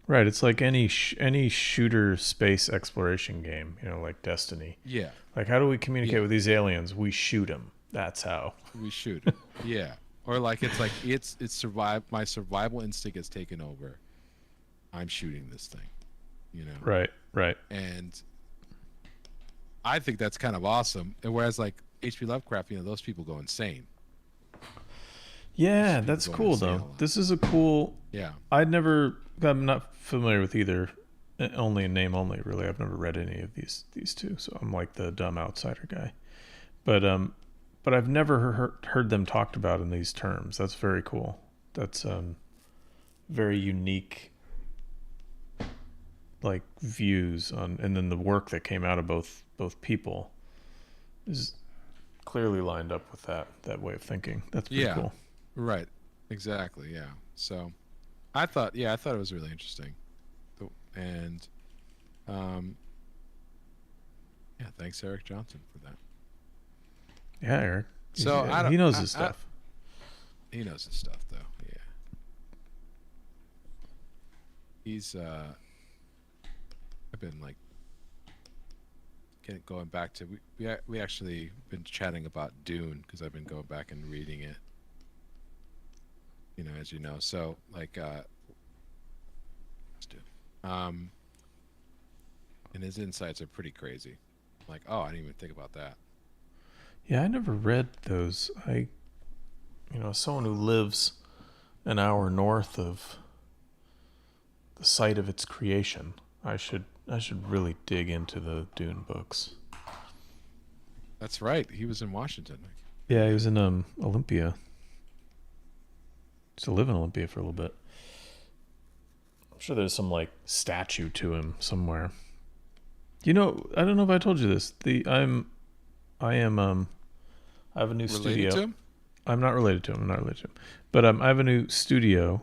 Right. It's like any shooter space exploration game, like Destiny. Yeah. Like, how do we communicate with these aliens? We shoot them. That's how. We shoot. Yeah. Or, like, it's like it's my survival instinct has taken over. I'm shooting this thing, Right. And I think that's kind of awesome. And whereas, like, H.P. Lovecraft, those people go insane. Yeah, people that's going cool insane a though. lot. This is a cool. Yeah. I'm not familiar with either. Only in name only, really. I've never read any of these two, so I'm like the dumb outsider guy. But I've never heard them talked about in these terms. That's very cool. That's very unique, like views on, and then the work that came out of both people is clearly lined up with that way of thinking. That's pretty cool. Right. Exactly. Yeah. So, I thought it was really interesting, and yeah, thanks Eric Johnson for that. Yeah, Eric. So he knows his stuff. He knows his stuff, though. Yeah. He's I've been like going back to we actually been chatting about Dune because I've been going back and reading it. You know, as you know, so like and his insights are pretty crazy. Like, oh, I didn't even think about that. Yeah, I never read those. Someone who lives an hour north of the site of its creation, I should really dig into the Dune books. That's right. He was in Washington. Yeah, he was in Olympia. Used to live in Olympia for a little bit. I'm sure there's some like statue to him somewhere. I don't know if I told you this. I have a new studio. To him? I'm not related to him. But I have a new studio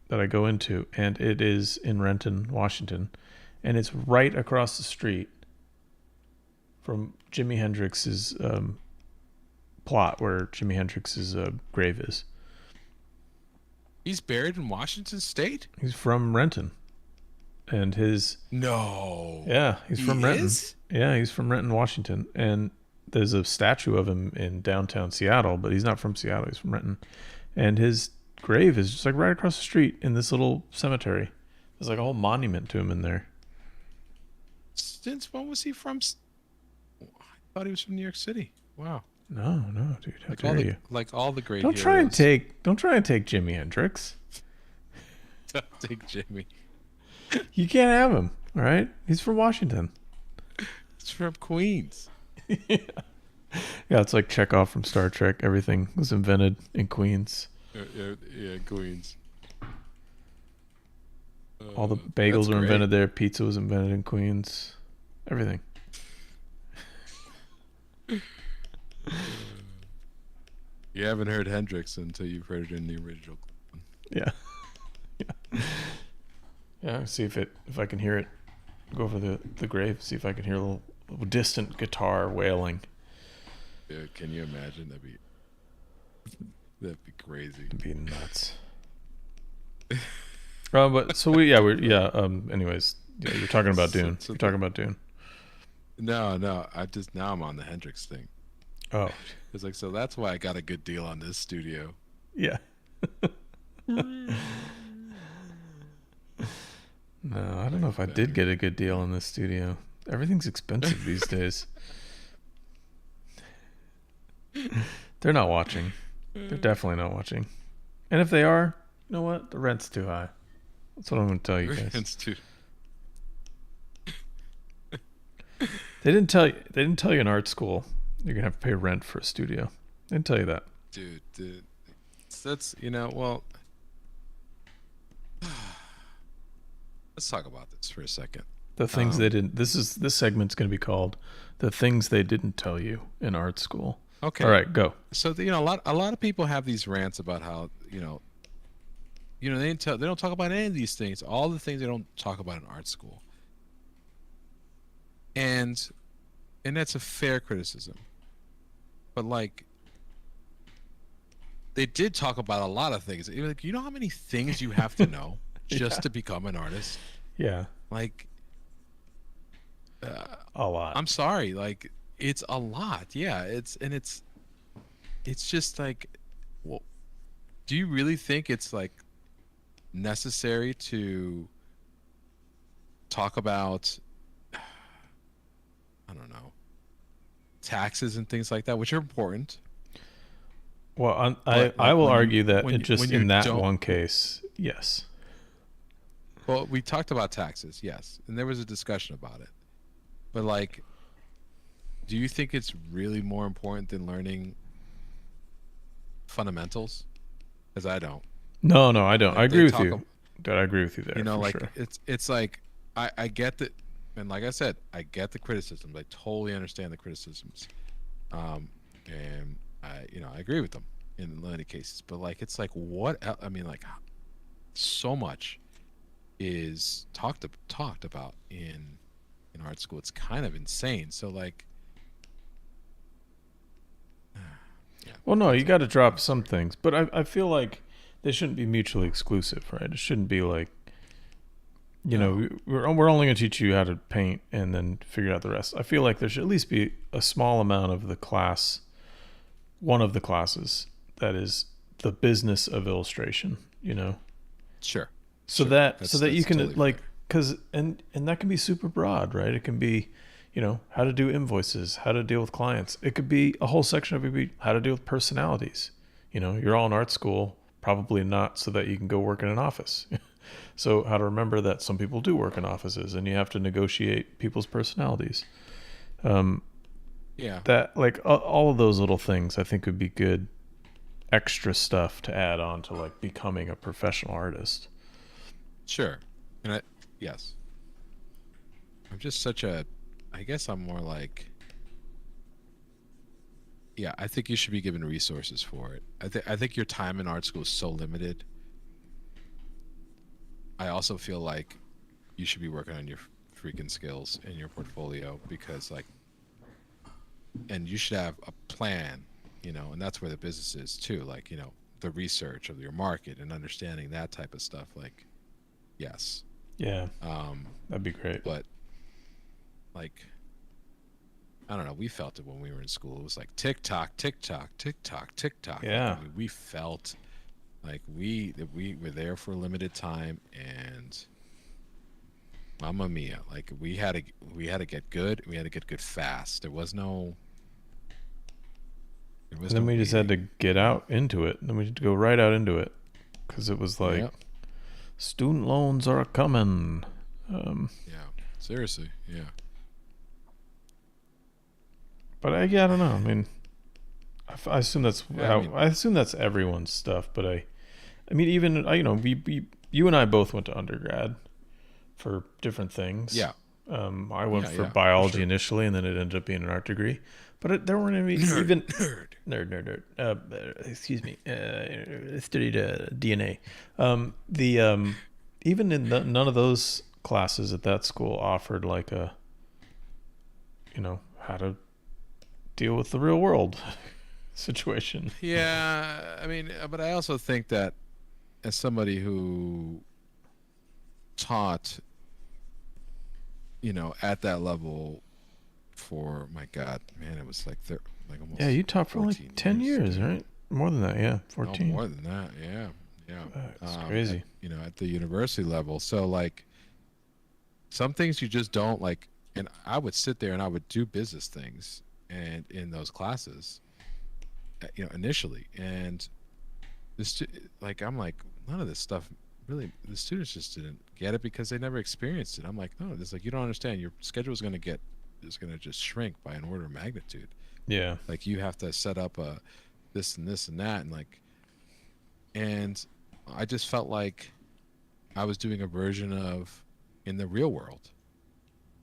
that I go into, and it is in Renton, Washington, and it's right across the street from Jimi Hendrix's plot where Jimi Hendrix's grave is. He's buried in Washington State? He's from Renton. And No. Yeah, he's from Renton. Is? Yeah, he's from Renton, Washington. And there's a statue of him in downtown Seattle, but he's not from Seattle, he's from Renton. And his grave is just like right across the street in this little cemetery. There's like a whole monument to him in there. Since when was he from? I thought he was from New York City. Wow. No, dude. Like all the great Don't heroes. try and take Jimi Hendrix. Don't take Jimmy. You can't have him, all right? He's from Washington. It's from Queens. Yeah, it's like Chekhov from Star Trek. Everything was invented in Queens. Yeah, Queens. All the bagels were invented there. Pizza was invented in Queens. Everything. You haven't heard Hendrix until you've heard it in the original. Yeah. Yeah. See if I can hear it. Go over the grave. See if I can hear a little distant guitar wailing. Yeah, can you imagine? That'd be crazy. It'd be nuts. But so anyways, yeah, you're talking about Dune. You're talking about Dune. No. Now I'm on the Hendrix thing. Oh. It's like, so that's why I got a good deal on this studio. Yeah. No, I don't know if I did get a good deal in this studio. Everything's expensive these days. They're not watching. They're definitely not watching. And if they are, you know what? The rent's too high. That's what I'm going to tell you guys. Rent's too. They didn't tell you in art school you're going to have to pay rent for a studio. They didn't tell you that. Dude. That's, well, let's talk about this for a second. The things they didn't. This segment's going to be called "The Things They Didn't Tell You in Art School." Okay. All right, go. So a lot of people have these rants about how they don't talk about any of these things. All the things they don't talk about in art school. And that's a fair criticism. But like, they did talk about a lot of things. Like, you know how many things you have to know just to become an artist? Yeah. Like, a lot. I'm sorry. Like, it's a lot. Yeah. It's just like, well, do you really think it's like necessary to talk about, I don't know, taxes and things like that, which are important? Well, But I like will argue that when it just when you in that don't, one case, yes. well, we talked about taxes, yes, and there was a discussion about it. But like, do you think it's really more important than learning fundamentals? Because I don't. No, no, I don't. I Like they agree with talk, you. Dude, I agree with you there for like sure. it's like I get that, and like I said, I get the criticisms. I totally understand the criticisms, um, and I agree with them in many cases. But like, it's like I mean, like, so much is talked about in art school. It's kind of insane. So like, yeah, Well, no, you that's got all. to drop I'm some sorry. things, but I feel like they shouldn't be mutually exclusive, right? It shouldn't be like, No, we're only going to teach you how to paint and then figure out the rest. I feel like there should at least be a small amount of the class, one of the classes that is the business of illustration, sure, so sure. that you That's can totally like, fair. because and that can be super broad, right? It can be, how to do invoices, how to deal with clients. It could be a whole section of it could be how to deal with personalities. You're all in art school, probably not so that you can go work in an office. So how to remember that some people do work in offices and you have to negotiate people's personalities. um Yeah, that like all of those little things I think would be good extra stuff to add on to like becoming a professional artist. sure. And yes, I'm just such a. I guess I'm more like, yeah. I think you should be given resources for it. I think your time in art school is so limited. I also feel like you should be working on your freaking skills in your portfolio because like, and you should have a plan, and that's where the business is too. Like, the research of your market and understanding that type of stuff. Like, yes. Yeah, Um, that'd be great. but like, I don't know. We felt it when we were in school. It was like tick tock, tick tock, tick tock, tick tock. Like, I Yeah. mean, we felt like we were there for a limited time, and Mamma mia! Like we had to get good. We had to get good fast. There And was then no we just had to waiting. get out into it. Then we had to go right out into it because it was like Yeah, student loans are coming. Um, yeah. Seriously, yeah. but yeah, I don't know. I mean, I assume that's Yeah, I how mean, I assume that's everyone's stuff. But I mean, even we you and I both went to undergrad for different things. yeah, I went yeah, for yeah, for biology sure. initially, and then it ended up being an art degree. But there weren't any Nerd, even nerd. nerd. Excuse me. I studied DNA. The even in none of those classes at that school offered like a how to deal with the real world situation. Yeah, I mean, but I also think that as somebody who taught, at that level for my God, man, it was like like Yeah, almost you taught for like 14 10 years, years, dude. right? More than that, yeah, No, 14. more than that. Yeah, yeah. That's crazy. At the university level. So like some things you just don't like, and I would sit there and I would do business things and in those classes, initially, and like I'm like none of this stuff really the students just didn't get it because they never experienced it. I'm like, no, it's like you don't understand. Your schedule is going to just shrink by an order of magnitude. Yeah. Like you have to set up a this and this and that, and like, and I just felt like I was doing a version of in the real world.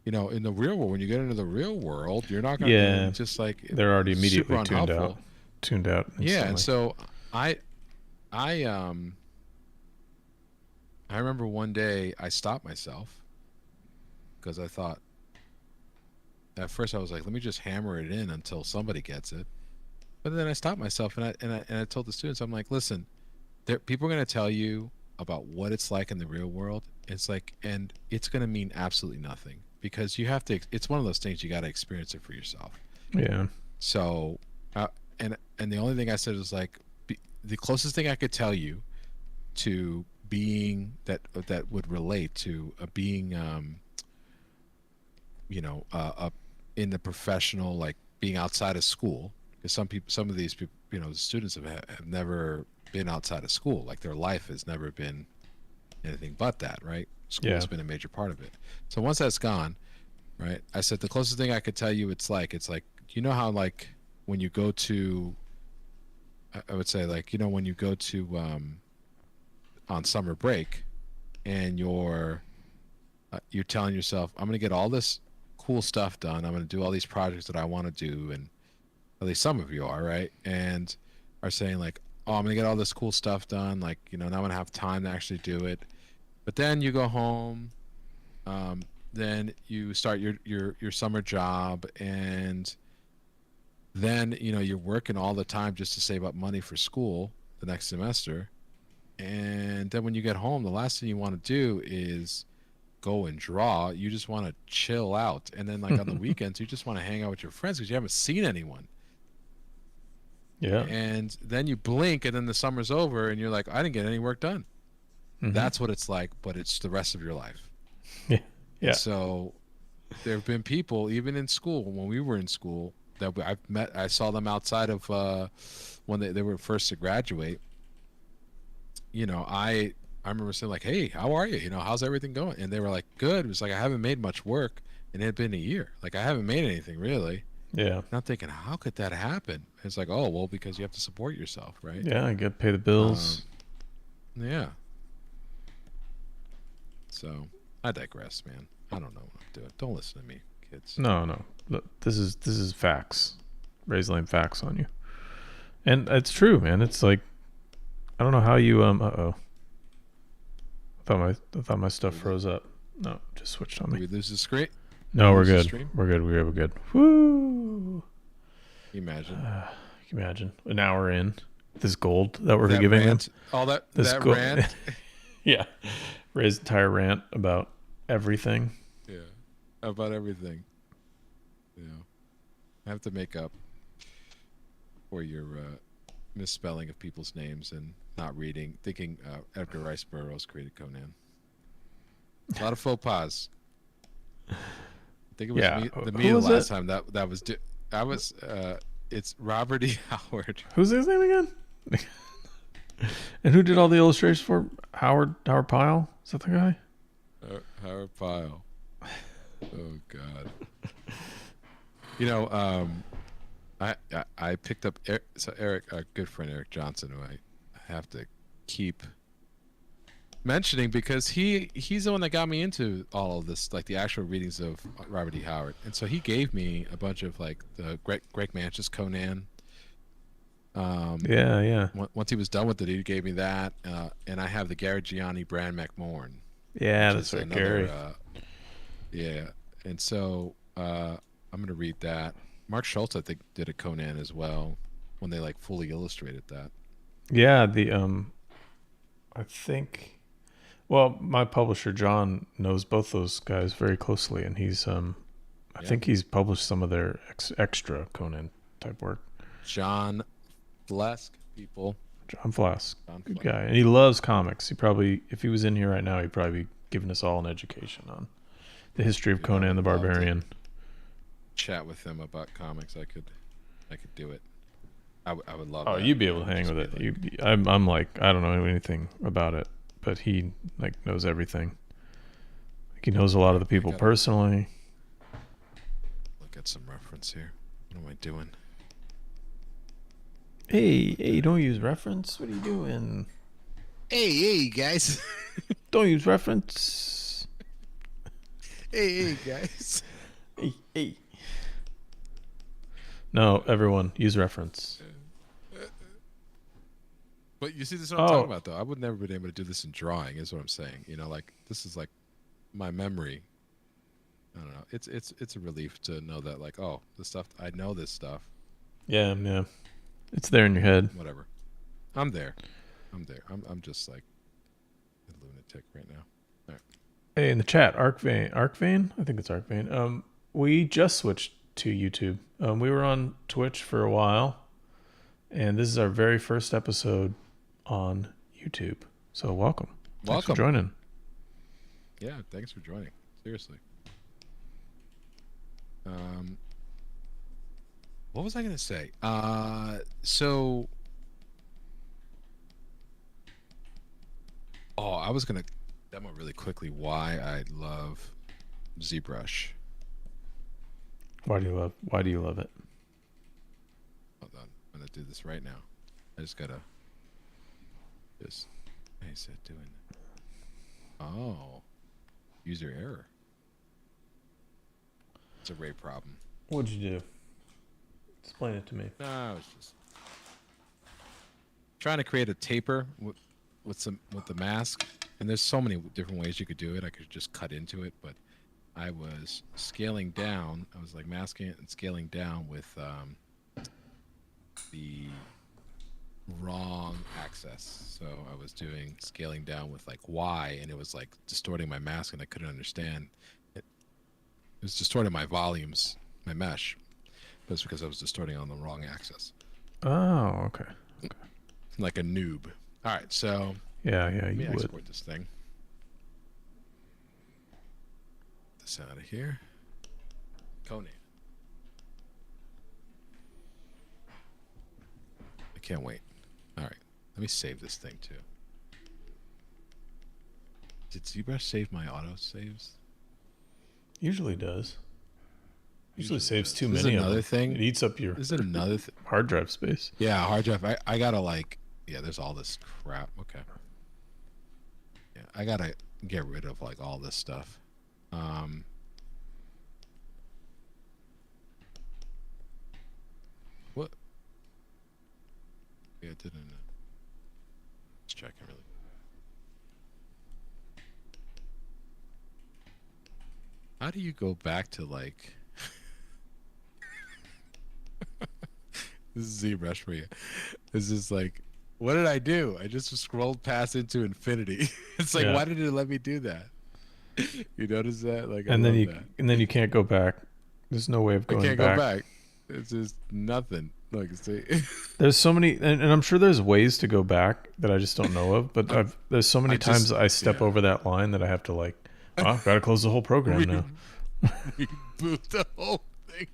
In the real world, when you get into the real world, you're not going to Yeah. just like They're already super immediately tuned out. unhelpful. Tuned out Yeah, and instantly. so I I I remember one day I stopped myself because I thought at first I was like, let me just hammer it in until somebody gets it. But then I stopped myself and I told the students, I'm like, listen, people are going to tell you about what it's like in the real world. It's like, and it's going to mean absolutely nothing because you have to. It's one of those things you got to experience it for yourself. Yeah. So, uh, and the only thing I said was like, the closest thing I could tell you to being that would relate to being in the professional, like being outside of school, Because some of these people, students have never been outside of school. Like their life has never been anything but that, right? School has been a major part of it. So once that's gone, right? I said the closest thing I could tell you, it's like how like when you go to, I would say like when you go to on summer break, and you're telling yourself, I'm gonna get all this cool stuff done. I'm gonna do all these projects that I want to do, and at least some of you are, right? And are saying like, oh, I'm gonna get all this cool stuff done. Like now I'm gonna have time to actually do it. But then you go home, then you start your summer job, and then you're working all the time just to save up money for school the next semester. And then when you get home, the last thing you want to do is go and draw. You just want to chill out. And then like on the weekends, you just want to hang out with your friends because you haven't seen anyone. Yeah. And then you blink, and then the summer's over, and you're like, I didn't get any work done. That's what it's like, but it's the rest of your life. Yeah. Yeah. So there have been people, even in school, when we were in school, that I saw them outside of when they were first to graduate. I remember saying like, hey, how are you? How's everything going? And they were like, good. It was like, I haven't made much work, and it had been a year. Like I haven't made anything really. Yeah. And I'm thinking, how could that happen? It's like, oh, well, because you have to support yourself, right? Yeah, I got to pay the bills. Yeah. So I digress, man. I don't know what I'm doing. Don't listen to me, kids. No. Look, this is facts. Ray's laying facts on you. And it's true, man. It's like, I don't know how you I thought my stuff froze up. No, just switched on me. Did we lose the screen? No, we're good. We're good. Woo! Can you imagine? Can you imagine an hour in this gold that we're giving rant, them? All that rant. Yeah, Ray's entire rant about everything. Yeah, about everything. I have to make up for your misspelling of people's names and not thinking Edgar Rice Burroughs created Conan. A lot of faux pas. I think it was me the last time that was it's Robert E. Howard. Who's his name again? And who did all the illustrations for Howard Pyle? Is that the guy? Howard Pyle. Oh God. I picked up Eric, our good friend Eric Johnson, who I have to keep mentioning because he's the one that got me into all of this, like the actual readings of Robert E. Howard. And so he gave me a bunch of like the Greg Manch's Conan. Yeah. Once he was done with it, he gave me that, and I have the Garigiani Brand McMorn. Yeah, that's right, Gary. Yeah, and so I'm gonna read that. Mark Schultz, I think, did a Conan as well when they like fully illustrated that. Yeah, I think. Well, my publisher John knows both those guys very closely, and he's I think he's published some of their extra Conan type work. John Flask, people. John Flask, good guy, and he loves comics. He probably, if he was in here right now, he'd probably be giving us all an education on the history of Conan the Barbarian. Chat with him about comics. I could do it. I would love. Oh, that. You'd be able to hang with it. I'm like, I don't know anything about it, but he like knows everything. Like, he knows a lot of the people personally. Look at some reference here. What am I doing? Hey, don't use reference. What are you doing? Hey, guys. Don't use reference. Hey, guys. Hey. No, everyone, use reference. But you see, this is what I'm talking about, though. I would never been able to do this in drawing, is what I'm saying. Like, this is like my memory. I don't know. It's a relief to know that, like, oh, I know this stuff. Yeah. It's there in your head. Whatever. I'm there. I'm just like a lunatic right now. All right. Hey, in the chat, Arcvane? I think it's Arcvane. We just switched to YouTube. We were on Twitch for a while, and this is our very first episode on YouTube. So welcome. Thanks for joining. Yeah, thanks for joining. Seriously. What was I gonna say? So. Oh, I was gonna demo really quickly why I love ZBrush. Why do you love it? Hold on, I'm gonna do this right now. I just gotta just. Why is that doing that? Oh, user error. It's a Ray problem. What'd you do? Explain it to me. No, I was just trying to create a taper with the mask, and there's so many different ways you could do it. I could just cut into it, but I was scaling down. I was like masking it and scaling down with the wrong axis. So I was doing scaling down with like Y, and it was like distorting my mask, and I couldn't understand. It was distorting my volumes, my mesh, but it's because I was distorting on the wrong axis. Oh, okay. Like a noob. All right, so Yeah, let me you would. export this thing. This out of here. Conan. I can't wait. All right, let me save this thing too. Did ZBrush save my auto saves? Usually does. Usually saves does. too This is many. another of them. thing. It eats up your This is another hard drive space. Yeah, hard drive. I gotta like. Yeah, there's all this crap. Okay. Yeah, I gotta get rid of like all this stuff. What? Yeah, it didn't. Let's check it really. How do you go back to like? This is ZBrush for you. This is like, what did I do? I just scrolled past into infinity. It's like, why did it let me do that? You notice that? Like, and then you can't go back. There's no way of going back. I can't go back. It's just nothing. Like, see. There's so many, and I'm sure there's ways to go back that I just don't know of. But there's so many times I step over that line that I have to like, oh, gotta close the whole program now. Reboot the whole thing.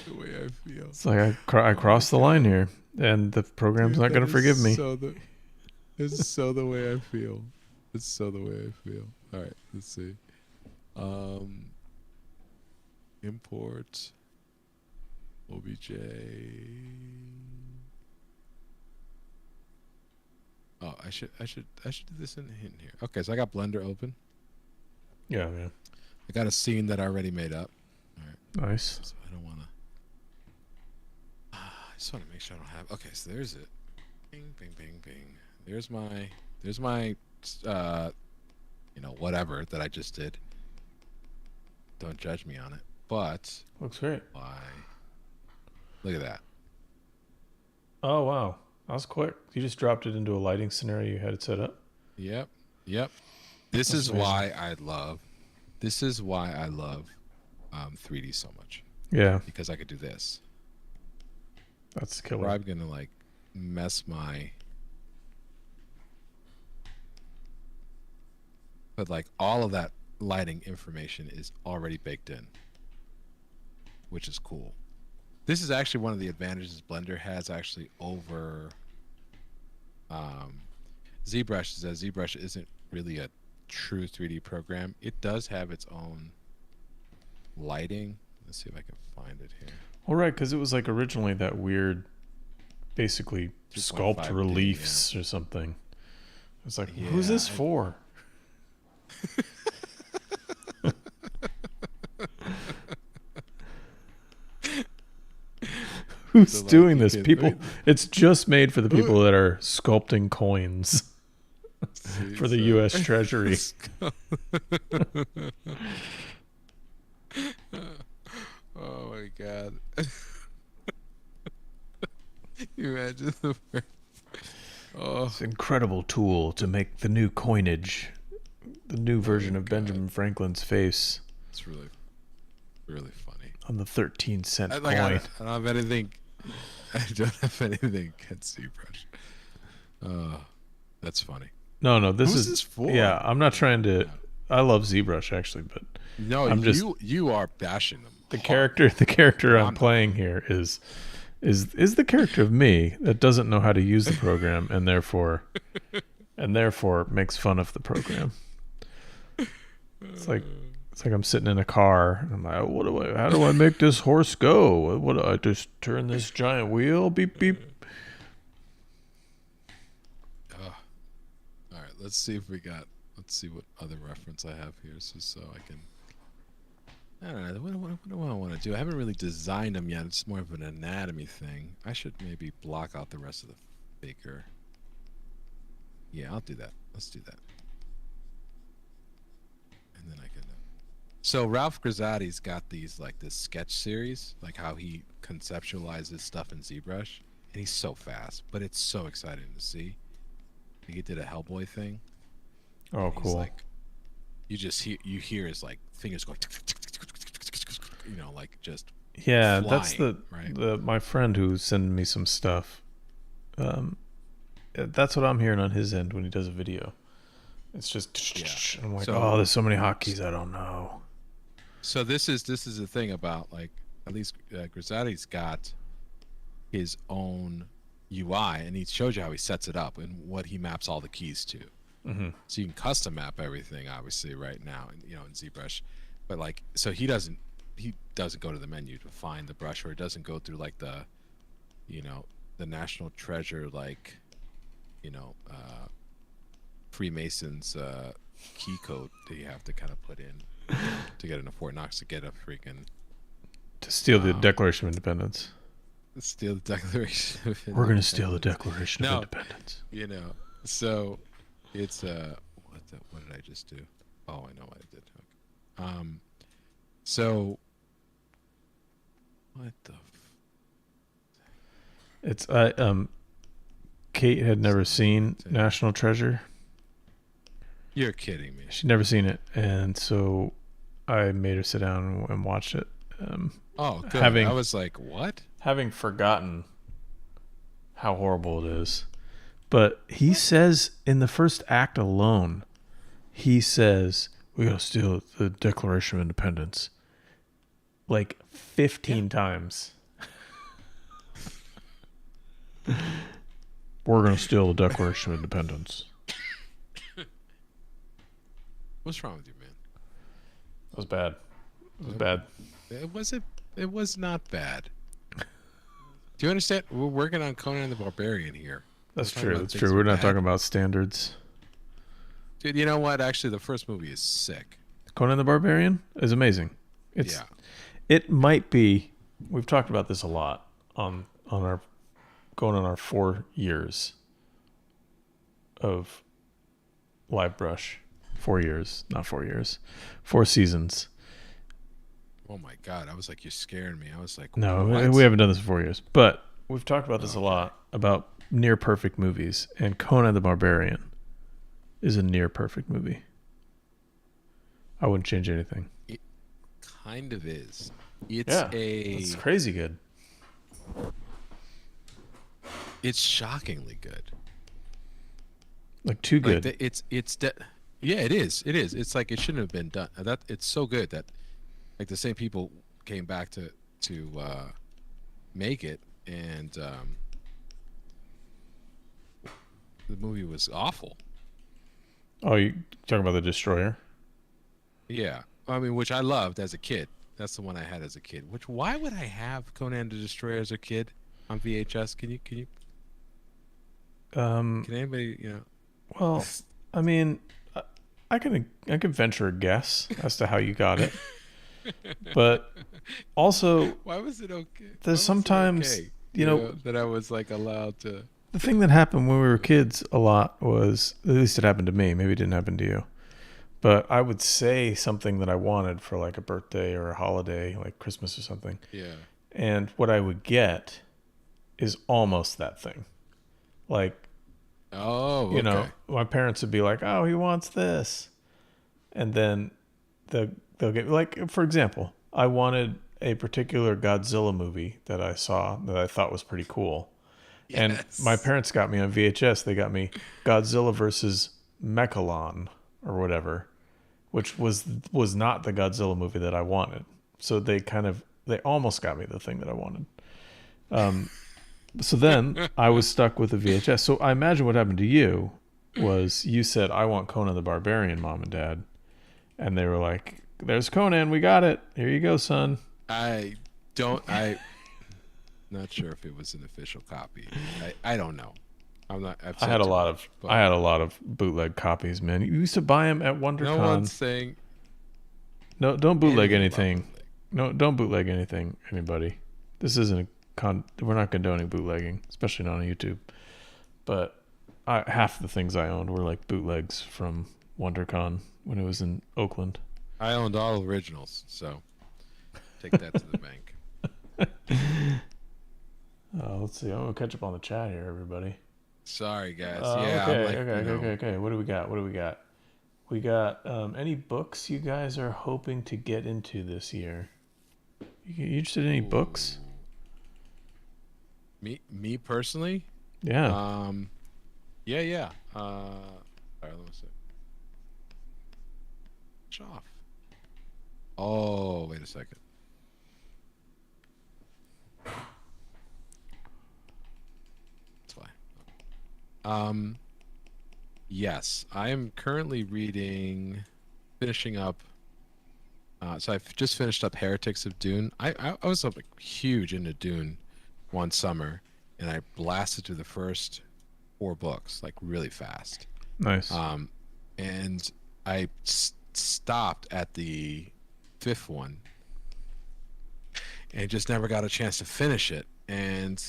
The way I feel. It's like I crossed the line here, and the program's not gonna forgive me. It's so the way I feel. It's so the way I feel. All right, let's see. Import OBJ. Oh, I should do this in here. Okay, so I got Blender open. Yeah. I got a scene that I already made up. All right. Nice. So I don't want to. I just want to make sure I don't have. Okay, so there's it. Bing, bing, bing, bing. There's my, whatever that I just did. Don't judge me on it. But Looks great. why? Look at that. Oh wow, that was quick. You just dropped it into a lighting scenario you had it set up. Yep. This is why I love 3D so much. Yeah, Because I could do this. that's Or killer. I'm gonna like mess my. But like all of that lighting information is already baked in, which is cool. This is actually one of the advantages Blender has actually over ZBrush, is that ZBrush isn't really a true 3D program. It does have its own lighting. Let's see if I can find it here. All right, because it was like originally that weird, basically 2.5D, sculpt reliefs or something. It's like, who's this for? Who's doing this? It's just made for the people that are sculpting coins for the U.S. Treasury. Oh my god! You imagine the. Oh, It's an incredible tool to make the new coinage, the new version of Benjamin Franklin's face. It's really, really funny. On the 13-cent coin. I don't have anything. I don't have anything against ZBrush. That's funny. No, this Who's is this for? Yeah, I'm not trying to. I love ZBrush actually, but No, I'm just you are bashing them. the hard. character But I'm playing here is the character of me that doesn't know how to use the program and therefore makes fun of the program. It's like I'm sitting in a car and I'm like, how do I make this horse go? What do I just turn this giant wheel? Beep beep. All right, let's see what other reference I have here, so I can. I don't know. What do I want to do? I haven't really designed them yet. It's more of an anatomy thing. I should maybe block out the rest of the figure. Yeah, I'll do that. Let's do that. And then I can. So Ralph Grizzati's got these like this sketch series, like how he conceptualizes stuff in ZBrush, and he's so fast, but it's so exciting to see. Like he did a Hellboy thing. Oh, cool. Like, you hear his like fingers going, like just. Yeah, flying, that's right? my friend who sent me some stuff. That's what I'm hearing on his end when he does a video. It's just I'm like, there's so many hotkeys I don't know. So this is the thing about like at least Grizzati's got his own UI, and he shows you how he sets it up and what he maps all the keys to. Mm-hmm. So you can custom map everything, obviously, right now, in ZBrush. But like, so he doesn't go to the menu to find the brush, or it doesn't go through like the National Treasure, like, Freemasons key code that you have to kind of put in to get into Fort Knox to get a freaking to steal the Declaration of Independence. Steal the Declaration of Independence. We're gonna steal the Declaration of Independence. So it's what did I just do? Oh, I know what I did. Okay. So what the? It's Kate had never seen National Treasure. You're kidding me. She'd never seen it, and so I made her sit down and watch it. Good. I was like, what? Having forgotten how horrible it is. But he says in the first act alone, he says, we gotta steal the Declaration of Independence. Like 15 times. We're gonna steal the Declaration of Independence. What's wrong with you, man? It was bad. It was bad. It was not bad. Do you understand? We're working on Conan the Barbarian here. That's true. That's true. We're not talking about standards. Dude, you know what? Actually, the first movie is sick. Conan the Barbarian is amazing. It might be. We've talked about this a lot on our 4 years of LiveBrush. 4 years, not 4 years. 4 seasons. Oh my God! I was like, you're scaring me. I was like, no, what? We haven't done this for 4 years, but we've talked about this a lot about near perfect movies, and Conan the Barbarian is a near perfect movie. I wouldn't change anything. It kind of is. It's crazy good. It's shockingly good. Like too good. Like yeah, it is. It is. It's like it shouldn't have been done. It's so good that like the same people came back to make it, and the movie was awful. Oh, you talking about The Destroyer? Yeah, I mean, which I loved as a kid. That's the one I had as a kid. Why would I have Conan the Destroyer as a kid on VHS? Can you? Can anybody? Well, I mean, I can venture a guess as to how you got it, but also, why was it okay? There's sometimes that I was like allowed to. The thing that happened when we were kids a lot was, at least it happened to me. Maybe it didn't happen to you. But I would say something that I wanted for like a birthday or a holiday, like Christmas or something. Yeah. And what I would get is almost that thing. Like, you know, my parents would be like, oh, he wants this. And then they'll get, like, for example, I wanted a particular Godzilla movie that I saw that I thought was pretty cool. Yes. And my parents got me on VHS. They got me Godzilla versus Mechalon or whatever, which was not the Godzilla movie that I wanted So they almost got me the thing that I wanted. So then I was stuck with the VHS. So I imagine what happened to you was you said, I want Conan the Barbarian, Mom and Dad. And they were like, there's Conan. We got it. Here you go, son. I'm not sure if it was an official copy. I don't know. I had a lot of bootleg copies, man. You used to buy them at WonderCon. No one's saying. No, don't bootleg anything. No, don't bootleg anything, anybody. This isn't we're not condoning bootlegging, especially not on YouTube. But half the things I owned were like bootlegs from WonderCon when it was in Oakland. I owned all originals, so take that to the bank. Let's see. I'm gonna catch up on the chat here, everybody. Sorry, guys. Okay. What do we got? We got any books you guys are hoping to get into this year? You interested in any books? Me personally? Yeah. Yeah. All right, let me see. Off. Oh, wait a second. That's fine. Yes, I am currently finishing up. So I've just finished up Heretics of Dune. I was like huge into Dune one summer, and I blasted through the first 4 books like really fast. Nice. And I stopped at the 5th one, and just never got a chance to finish it. And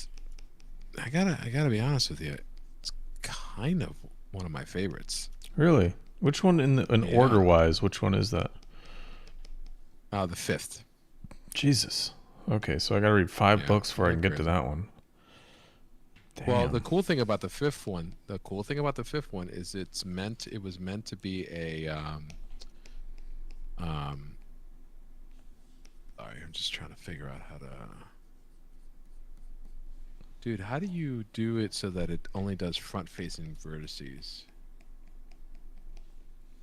I gotta be honest with you, it's kind of one of my favorites. Really? Which one in order wise? Which one is that? The 5th. Jesus. Okay, so I gotta read 5 books before I can get to that one. Damn. Well, the cool thing about the 5th one is it was meant to be a sorry, I'm just trying to figure out how to. Dude, how do you do it so that it only does front-facing vertices?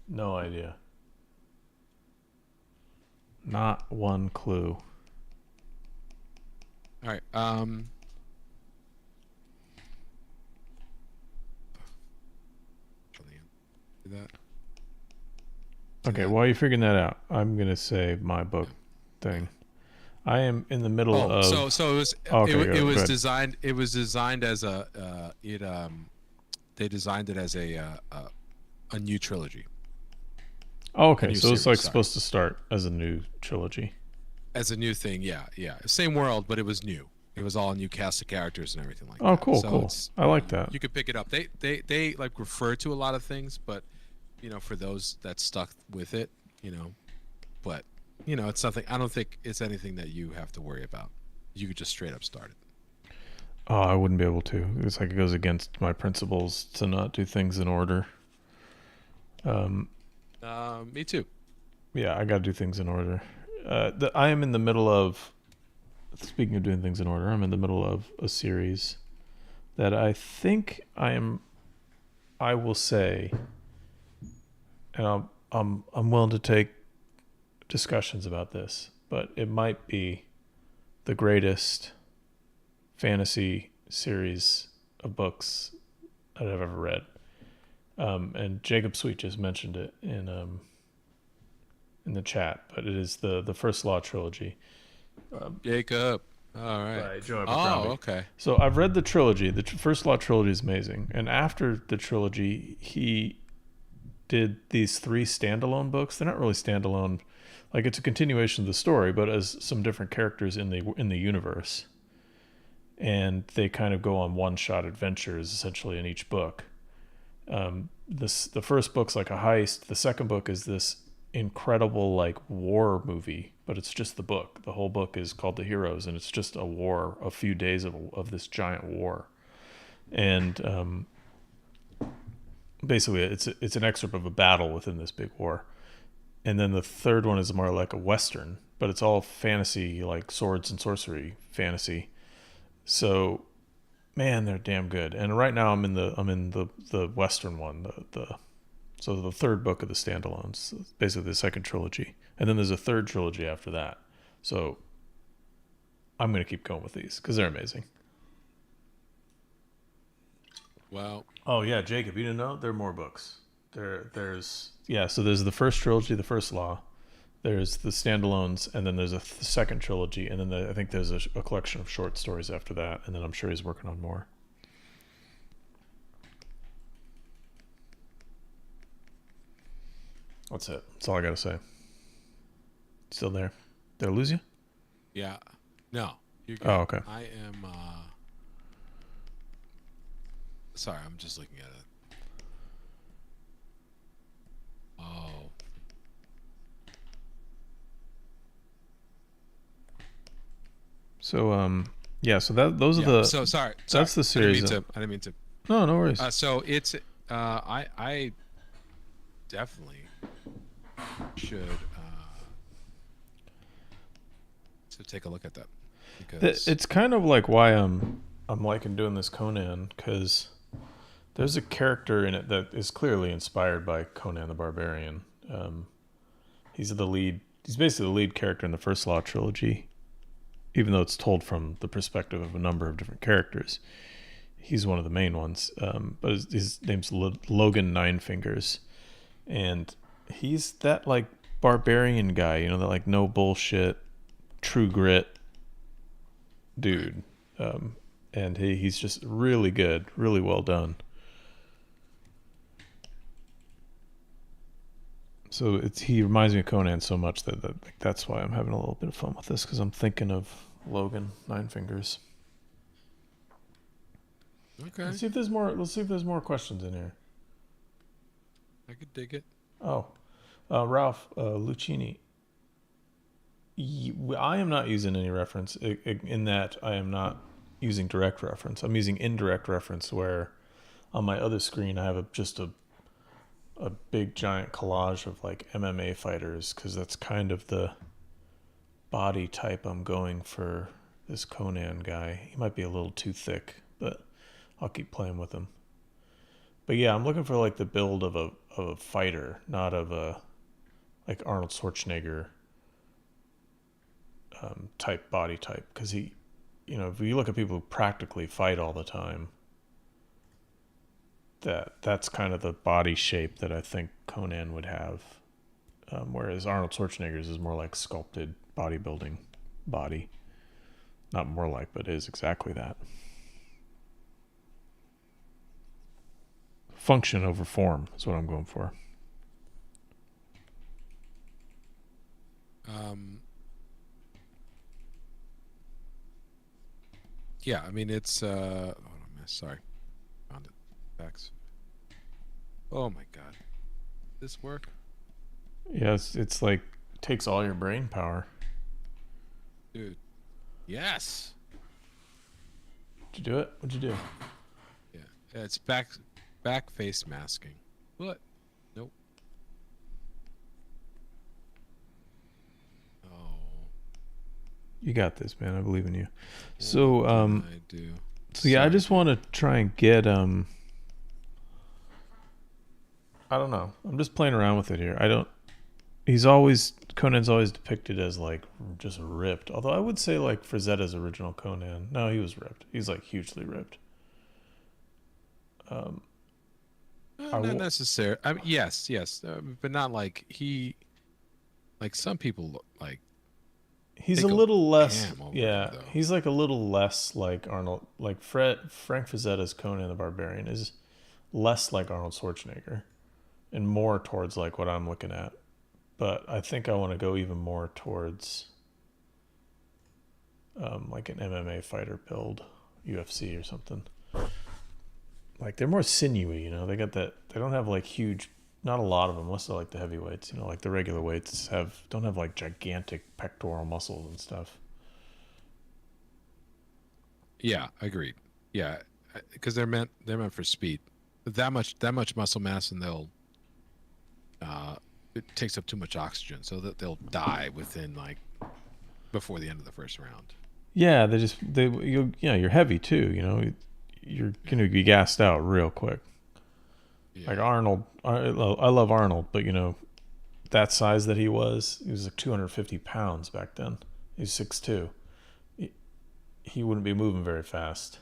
No idea. Not one clue. All right. Do that. Okay, while you're figuring that out, I'm gonna say my book thing. I am in the middle of. So it was. Okay, it was designed. It was designed as a. They designed it as a new trilogy. Oh, okay, so it's like supposed to start as a new trilogy. As a new thing, yeah. Same world, but it was new. It was all a new cast of characters and everything like that. Oh, cool. I like that. You could pick it up. They like refer to a lot of things, but for those that stuck with it, but it's something. I don't think it's anything that you have to worry about. You could just straight up start it. Oh, I wouldn't be able to. It's like it goes against my principles to not do things in order. Me too. Yeah, I got to do things in order. I am in the middle of. Speaking of doing things in order, I'm in the middle of a series that I think I will say, and I'm willing to take discussions about this, but it might be the greatest fantasy series of books that I've ever read. And Jacob Sweet just mentioned it in the chat, but it is the First Law trilogy. Jacob. All right. By Joe Abercrombie. Oh, okay. So I've read the trilogy. The First Law trilogy is amazing. And after the trilogy, he did these 3 standalone books. They're not really standalone. Like, it's a continuation of the story, but as some different characters in the universe. And they kind of go on one-shot adventures, essentially, in each book. The first book's like a heist. The second book is this incredible like war movie, but it's just the book. The whole book is called The Heroes, and it's just a war, a few days of this giant war. And basically it's an excerpt of a battle within this big war. And then the third one is more like a Western, but it's all fantasy, like swords and sorcery fantasy. So man, they're damn good. And right now I'm in the Western one, so the third book of the standalones, basically the second trilogy. And then there's a third trilogy after that. So I'm going to keep going with these because they're amazing. Well, oh yeah, Jacob, you didn't know there are more books. There's so there's the first trilogy, the first law. There's the standalones, and then there's a second trilogy, and then I think there's a collection of short stories after that, and then I'm sure he's working on more. That's it. That's all I got to say. Still there? Did I lose you? yeah. No, you're good. Oh, okay. I am. Sorry, I'm just looking at it. Oh. So so those are the. So sorry. That's the series. I didn't mean to. No worries. So it's I definitely should take a look at that, because it's kind of like why I'm liking doing this Conan, because there's a character in it that is clearly inspired by Conan the Barbarian. He's basically the lead character in the First Law trilogy, even though it's told from the perspective of a number of different characters. He's one of the main ones, but his name's Logan Ninefingers, and he's that like barbarian guy, that like no bullshit, true grit dude, and he's just really good, really well done. So he reminds me of Conan so much that's why I'm having a little bit of fun with this, because I'm thinking of Logan Ninefingers. Okay. Let's see if there's more questions in here. I could dig it. Oh, Ralph Lucchini. I am not using any reference in that I am not using direct reference. I'm using indirect reference, where on my other screen I have just a big giant collage of like MMA fighters, because that's kind of the body type I'm going for this Conan guy. He might be a little too thick, but I'll keep playing with him. But yeah, I'm looking for like the build of a fighter, not of a like Arnold Schwarzenegger type body type, because he, if you look at people who practically fight all the time, that's kind of the body shape that I think Conan would have, whereas Arnold Schwarzenegger's is more like sculpted bodybuilding body. Not more like, but is exactly that. Function over form is what I'm going for. Yeah, I mean it's sorry. Found it. Facts. Oh my god. This work? Yeah, it's like takes all your brain power. Dude. Yes. Did you do it? What'd you do? Yeah. It's back face masking. What? Nope. Oh. You got this, man. I believe in you. So I do. So yeah, I just want to try and get I don't know. I'm just playing around with it here. Conan's always depicted as like just ripped. Although I would say like Frazetta's original Conan, no, he was ripped. He's like hugely ripped. Not necessarily. I mean, yes, but not like he. Like some people look like. He's a little less. Yeah, he's like a little less like Arnold. Like Frank Frazetta's Conan the Barbarian is less like Arnold Schwarzenegger, and more towards like what I'm looking at. But I think I want to go even more towards like an MMA fighter build, UFC or something. Like they're more sinewy, they got that. They don't have like huge, not a lot of them, unless they're like the heavyweights, like the regular weights don't have like gigantic pectoral muscles and stuff. Yeah, agreed. Yeah, because they're meant for speed. That much muscle mass, and they'll it takes up too much oxygen, so that they'll die within like before the end of the first round. Yeah, you're heavy too. You're gonna be gassed out real quick. Yeah. Like Arnold, I love Arnold, but that size that he was like 250 pounds back then, He's 6'2". He wouldn't be moving very fast.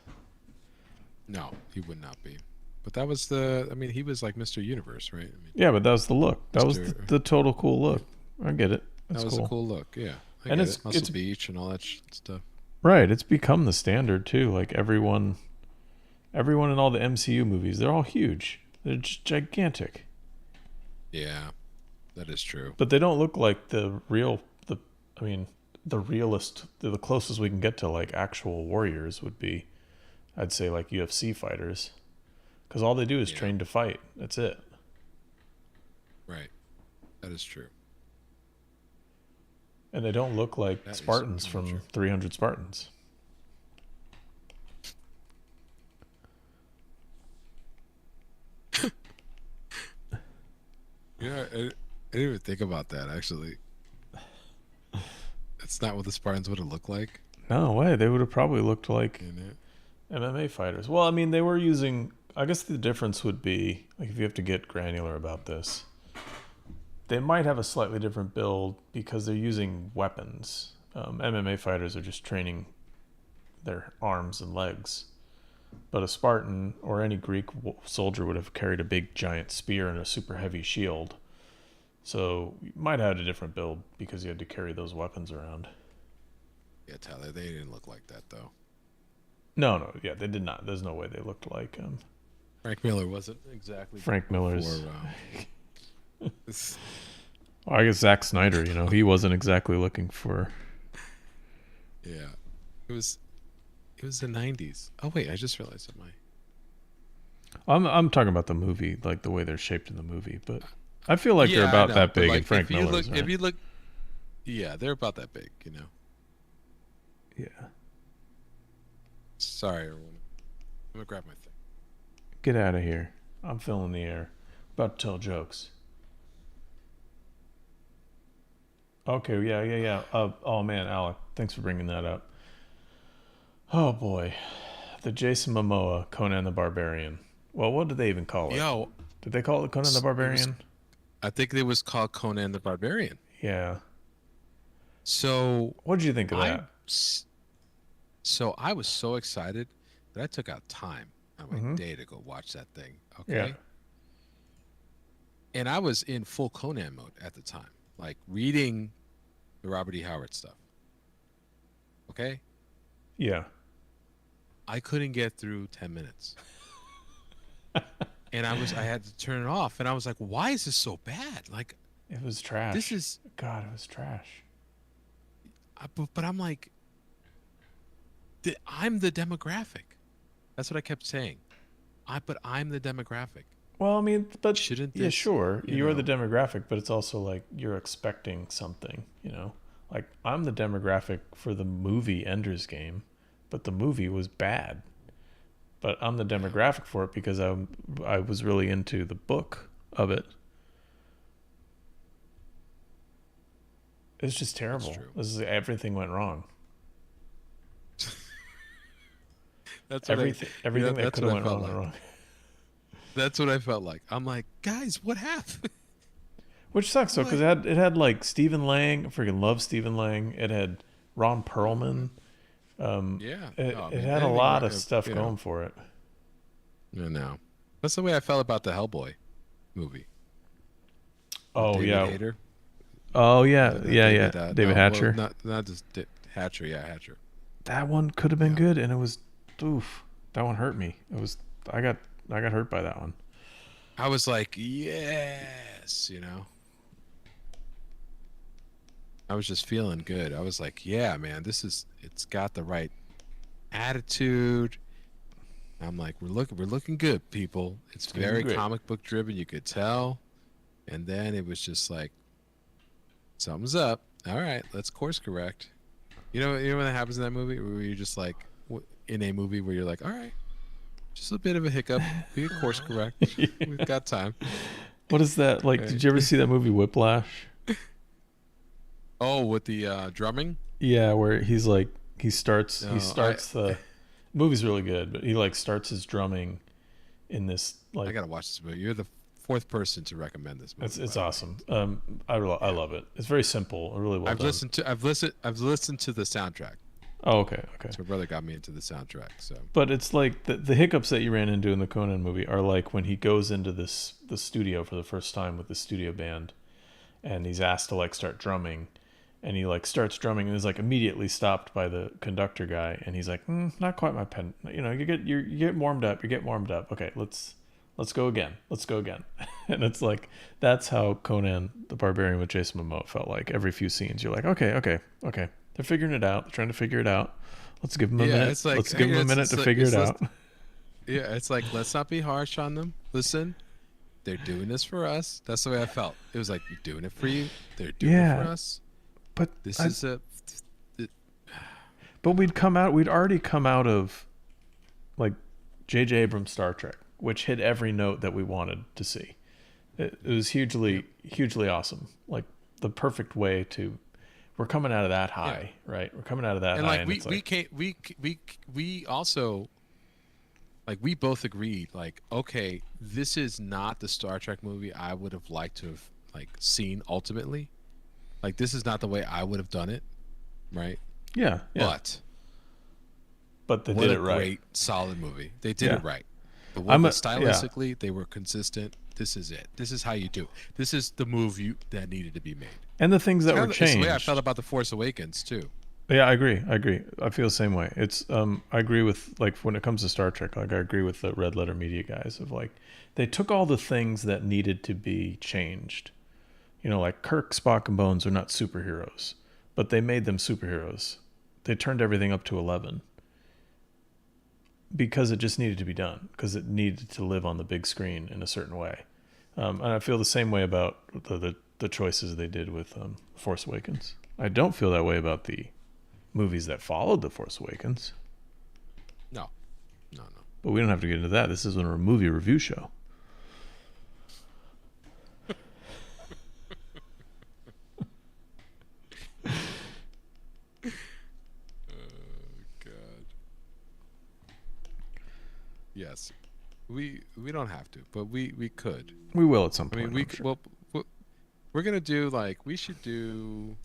No, he would not be. But that was the. I mean, he was like Mr. Universe, right? I mean, Yeah, but that was the look. That was the total cool look. I get it. That was a cool look. Yeah, and it's Muscle Beach and all that stuff. Right. It's become the standard too. Like everyone in all the MCU movies, they're all huge. They're just gigantic. Yeah, that is true. But they don't look like the realest. The closest we can get to like actual warriors would be, I'd say, like UFC fighters, because all they do is train to fight. That's it. Right. That is true. And they don't look like Spartans from 300 Spartans. Yeah, I didn't even think about that, actually. That's not what the Spartans would have looked like. No way. They would have probably looked like MMA fighters. Well, I mean, they were using... I guess the difference would be, like, if you have to get granular about this, they might have a slightly different build because they're using weapons. MMA fighters are just training their arms and legs. But a Spartan or any Greek soldier would have carried a big giant spear and a super heavy shield. So you might have had a different build because you had to carry those weapons around. Yeah, Tyler, they didn't look like that, though. No, yeah, they did not. There's no way they looked like... Frank Miller wasn't exactly... Frank Miller's... Well, I guess Zack Snyder, he wasn't exactly looking for... Yeah. It was the 90s. Oh, wait, I just realized that I'm talking about the movie, like the way they're shaped in the movie, but I feel like they're about that big, like, and Frank Miller's, right? If you look... Yeah, they're about that big, Yeah. Sorry, everyone. I'm going to grab my thing. Get out of here. I'm filling the air. About to tell jokes. Okay, yeah. Oh, man, Alec, thanks for bringing that up. Oh, boy. The Jason Momoa, Conan the Barbarian. Well, what did they even call it? Did they call it Conan the Barbarian? I think it was called Conan the Barbarian. Yeah. So... What did you think of that? So I was so excited that I took out time on my day to go watch that thing. Okay. Yeah. And I was in full Conan mode at the time, like reading the Robert E. Howard stuff. Okay. Yeah. I couldn't get through 10 minutes. And I had to turn it off. And I was like, why is this so bad? Like, it was trash. God, it was trash. But I'm like, I'm the demographic. That's what I kept saying. But I'm the demographic. Well, I mean, but shouldn't this, yeah, sure, you're the demographic, but it's also like you're expecting something, Like I'm the demographic for the movie Ender's Game, but the movie was bad. But I'm the demographic for it because I was really into the book of it. It's just terrible. Everything went wrong. That's everything that could have went wrong. That's what I felt like. I'm like, guys, what happened? Which sucks though, because it had like Stephen Lang. I freaking love Stephen Lang. It had Ron Perlman. It had a lot of stuff going for it. No, that's the way I felt about the Hellboy movie. Oh David yeah. Hayter. Oh yeah, David Hatcher. Well, not just Hatcher. Yeah, Hatcher. That one could have been good, and it was, oof. That one hurt me. It was. I got hurt by that one. I was like, yes, I was just feeling good. I was like, yeah, man, it's got the right attitude. I'm like, we're looking good, people. It's very comic book driven, you could tell. And then it was just like, something's up. All right, let's course correct. You know when that happens in that movie where you're just like, in a movie where you're like, all right, just a bit of a hiccup. We can course correct. Yeah. We've got time. What is that? Like, did you ever see that movie Whiplash? Oh, with the drumming? Yeah, where he's like, the movie's really good, but he like starts his drumming in this like. I gotta watch this movie. You're the fourth person to recommend this movie. It's awesome. I love it. It's very simple. Really well done. I've listened to the soundtrack. Oh, okay. So my brother got me into the soundtrack. So, but it's like the hiccups that you ran into in the Conan movie are like when he goes into the studio for the first time with the studio band, and he's asked to like start drumming, and he like starts drumming and is like immediately stopped by the conductor guy, and he's like, not quite my pen. You know, you get warmed up. Okay, let's go again. And it's like that's how Conan the Barbarian with Jason Momoa felt like. Every few scenes, you're like, okay. They're figuring it out. They're trying to figure it out. Let's give them a minute. Let's give them a minute to figure it out. Yeah, it's like, let's not be harsh on them. Listen, they're doing this for us. That's the way I felt. It was like, you're doing it for you. They're doing it for us. But But we'd already come out of like J.J. Abrams' Star Trek, which hit every note that we wanted to see. It was hugely awesome. Like the perfect way to. We're coming out of that high, right? We're coming out of that high. And we also, like, we both agreed, like, okay, this is not the Star Trek movie I would have liked to have like seen ultimately. Like, this is not the way I would have done it, right? Yeah. But they did it right. Great, solid movie. They did it right. Stylistically, they were consistent. This is it. This is how you do it. This is the move that needed to be made. And the things that were changed. It's the way I felt about The Force Awakens too. Yeah, I agree. I feel the same way. It's I agree with, like, when it comes to Star Trek, like I agree with the Red Letter Media guys of like they took all the things that needed to be changed. You know, like Kirk, Spock, and Bones are not superheroes, but they made them superheroes. They turned everything up to 11 because it just needed to be done, because it needed to live on the big screen in a certain way. And I feel the same way about the choices they did with Force Awakens. I don't feel that way about the movies that followed The Force Awakens. No. But we don't have to get into that. This isn't a movie review show. Yes, we don't have to, but we could. We will at some point. We're gonna do, like, we should do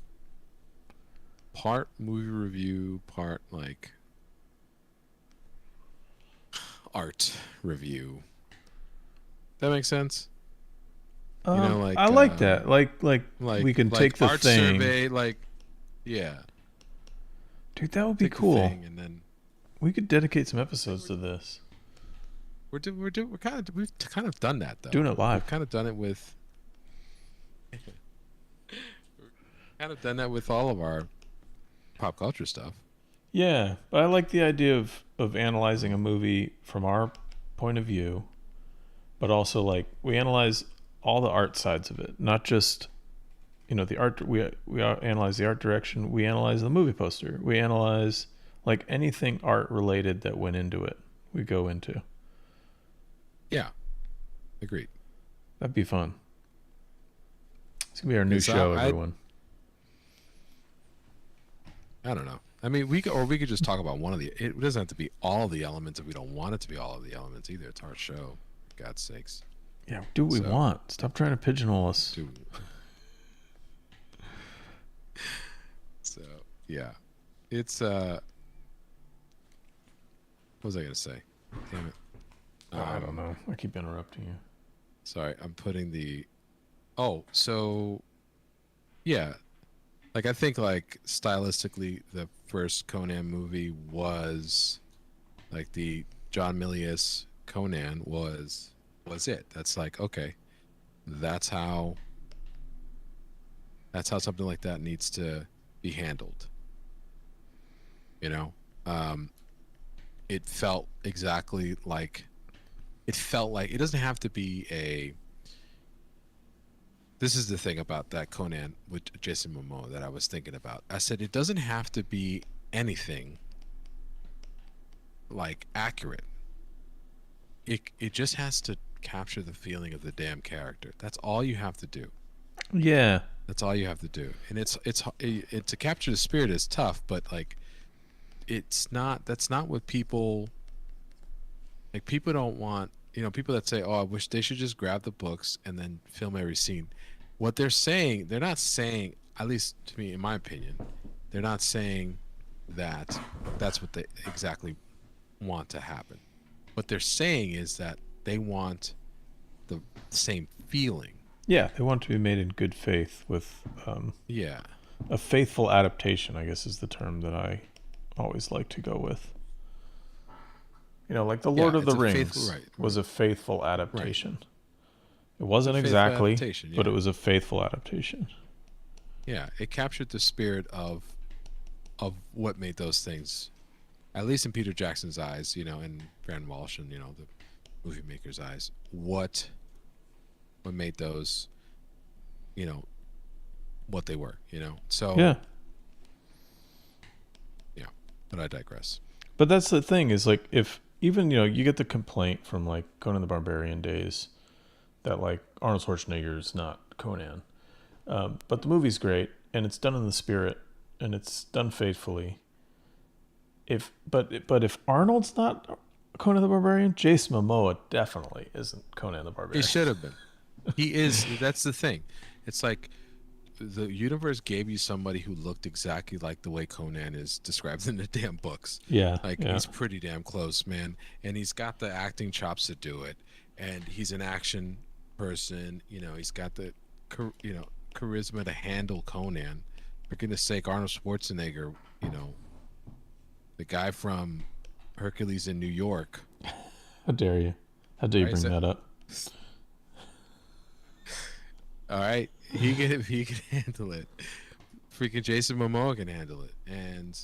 part movie review, part like art review. That makes sense. You know, like I like that. Like we can take the art thing. Survey, like, yeah. Dude, that would be cool. And then we could dedicate some episodes to we've kind of done that though. Doing it live. We've kind of done it with. Kind of done that with all of our pop culture stuff. Yeah, but I like the idea of analyzing a movie from our point of view, but also like we analyze all the art sides of it, not just, you know, the art. We analyze the art direction. We analyze the movie poster. We analyze like anything art related that went into it. We go into. Yeah, agreed. That'd be fun. It's gonna be our new show, everyone. I don't know. I mean, we could just talk about one of the. It doesn't have to be all the elements if we don't want it to be all of the elements either. It's our show, for God's sakes. Yeah, do what we want. Stop trying to pigeonhole us. So yeah, it's What was I gonna say? Damn it. I don't know. I keep interrupting you. Sorry, I'm putting the. Oh, so. Yeah, like I think like stylistically, the first Conan movie was, like the John Milius Conan was it. That's like, okay, that's how something like that needs to be handled. You know, it felt exactly like. It felt like it doesn't have to be a. This is the thing about that Conan with Jason Momoa that I was thinking about. I said it doesn't have to be anything like accurate. It just has to capture the feeling of the damn character. That's all you have to do. Yeah. That's all you have to do. And it's to capture the spirit is tough, but like it's not. That's not what people. Like, people don't want people that say, "Oh, I wish they should just grab the books and then film every scene." What they're not saying, at least to me, in my opinion, they're not saying that that's what they exactly want to happen. What they're saying is that they want the same feeling. Yeah, they want to be made in good faith with Yeah. a faithful adaptation, I guess is the term that I always like to go with. Like The Lord of the Rings was a faithful adaptation. Right. It wasn't exactly, but it was a faithful adaptation. Yeah, it captured the spirit of what made those things, at least in Peter Jackson's eyes, and Fran Walsh and, the movie maker's eyes, what made those, what they were, So yeah, but I digress. But that's the thing is like if even you get the complaint from like Conan the Barbarian days that like Arnold Schwarzenegger is not Conan, but the movie's great and it's done in the spirit and it's done faithfully. But if Arnold's not Conan the Barbarian, Jason Momoa definitely isn't Conan the Barbarian. He should have been. He is. That's the thing. It's like the universe gave you somebody who looked exactly like the way Conan is described in the damn books. Yeah. He's pretty damn close, man. And he's got the acting chops to do it. And he's an action person. He's got the, charisma to handle Conan. For goodness sake, Arnold Schwarzenegger, the guy from Hercules in New York. How dare you? How dare you bring that up? All right, he can handle it. Freaking Jason Momoa can handle it, and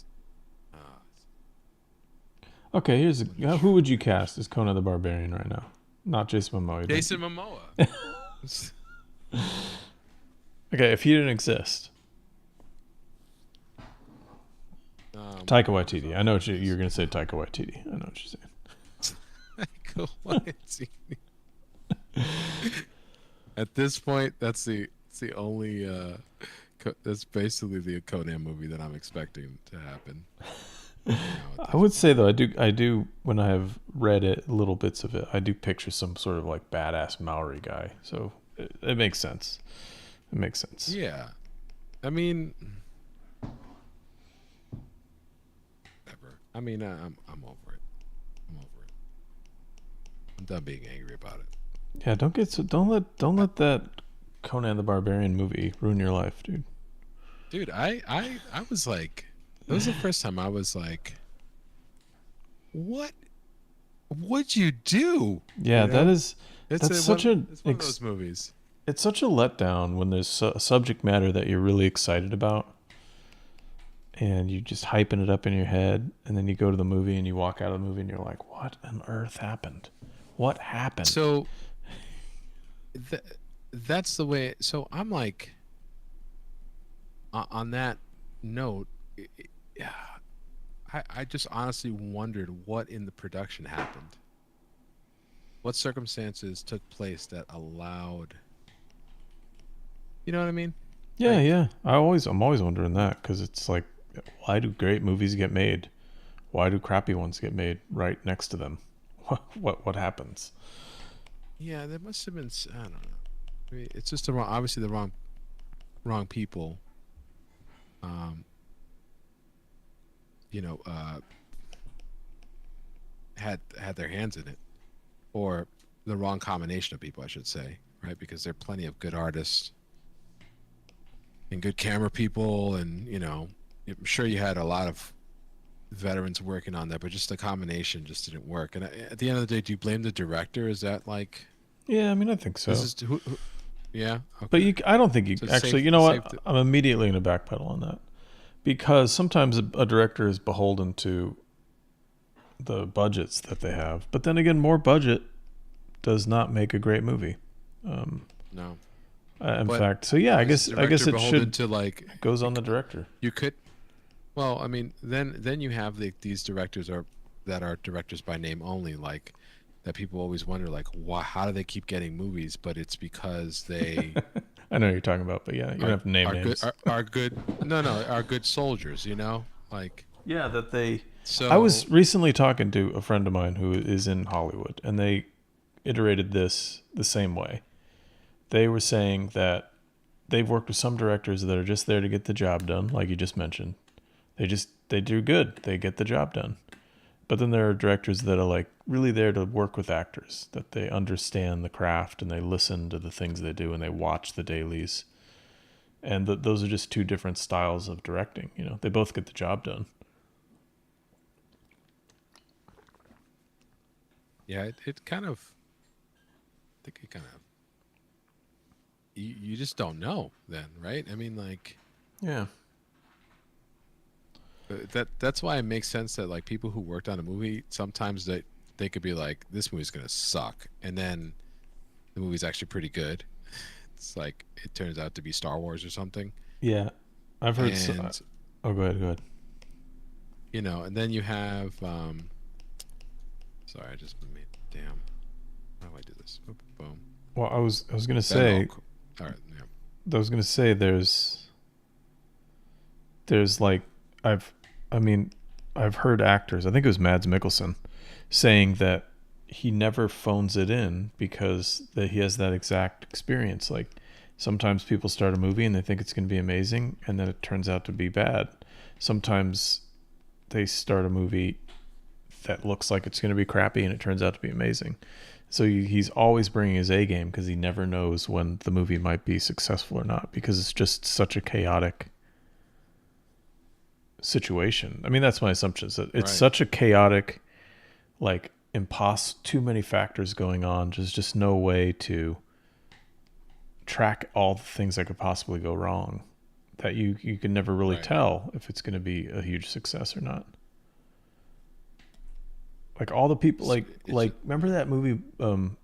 okay. Who would you cast as Conan the Barbarian right now? Not Jason Momoa. Jason Momoa. Okay, if he didn't exist, Taika Waititi. I know what you're going to say. Taika Waititi. I know what you're saying. Taika Waititi. At this point, that's the only that's basically the Conan movie that I'm expecting to happen. I would say though, I do when I have read it, little bits of it, I do picture some sort of like badass Maori guy. So it makes sense. It makes sense. Yeah, I mean, whatever. I mean, I'm over it. I'm done being angry about it. Yeah, don't let that Conan the Barbarian movie ruin your life, dude. Dude, I was like, that was the first time I was like, what would you do? Yeah, that's such one of those movies. It's such a letdown when there's a subject matter that you're really excited about and you just hyping it up in your head, and then you go to the movie and you walk out of the movie and you're like, what on earth happened? What happened? So that's the way. So I'm like, on that note, I just honestly wondered what in the production happened. What circumstances took place that allowed, you know what I mean? Yeah. I'm always wondering that, because it's like, why do great movies get made? Why do crappy ones get made right next to them? What happens? Yeah, there must have been. I don't know. I mean, it's just obviously the wrong people. Had their hands in it, or the wrong combination of people, I should say, right? Because there are plenty of good artists and good camera people, and I'm sure you had a lot of veterans working on that, but just the combination just didn't work. And at the end of the day, do you blame the director? Is that like? Yeah, I mean, I think so. Yeah, but okay. I don't think you actually. You know what? I'm immediately going to backpedal on that, because sometimes a director is beholden to the budgets that they have. But then again, more budget does not make a great movie. No. In fact, so yeah, I guess it should to like it goes on the director. You could. Well, I mean, then you have these directors that are directors by name only, like that people always wonder, like, why? How do they keep getting movies? But it's because they. I know what you're talking about, but yeah, you don't have to name names. Are good. Are good soldiers. Like. Yeah, So I was recently talking to a friend of mine who is in Hollywood, and iterated this the same way. They were saying that they've worked with some directors that are just there to get the job done, like you just mentioned. They do good. They get the job done. But then there are directors that are like really there to work with actors, that they understand the craft and they listen to the things they do and they watch the dailies. And those are just two different styles of directing. You know, they both get the job done. Yeah, it kind of. I think it kind of. You just don't know then, right? I mean, like. Yeah. That's why it makes sense that like people who worked on a movie sometimes they could be like, this movie's gonna suck, and then the movie's actually pretty good. It's like it turns out to be Star Wars or something. Yeah. I've heard. And Oh, go ahead. Go ahead. you know, and then you have. Sorry, I just made. Damn. How do I do this? Boom. Well, I was gonna say. All right. Yeah. I was gonna say there's like I've heard actors. I think it was Mads Mikkelsen saying that he never phones it in because that he has that exact experience. Like sometimes people start a movie and they think it's going to be amazing, and then it turns out to be bad. Sometimes they start a movie that looks like it's going to be crappy and it turns out to be amazing. So he's always bringing his A game because he never knows when the movie might be successful or not, because it's just such a chaotic situation. I mean, that's my assumption. That it's such a chaotic, like too many factors going on. There's just no way to track all the things that could possibly go wrong, that you can never really tell if it's going to be a huge success or not. Like all the people, like remember that movie of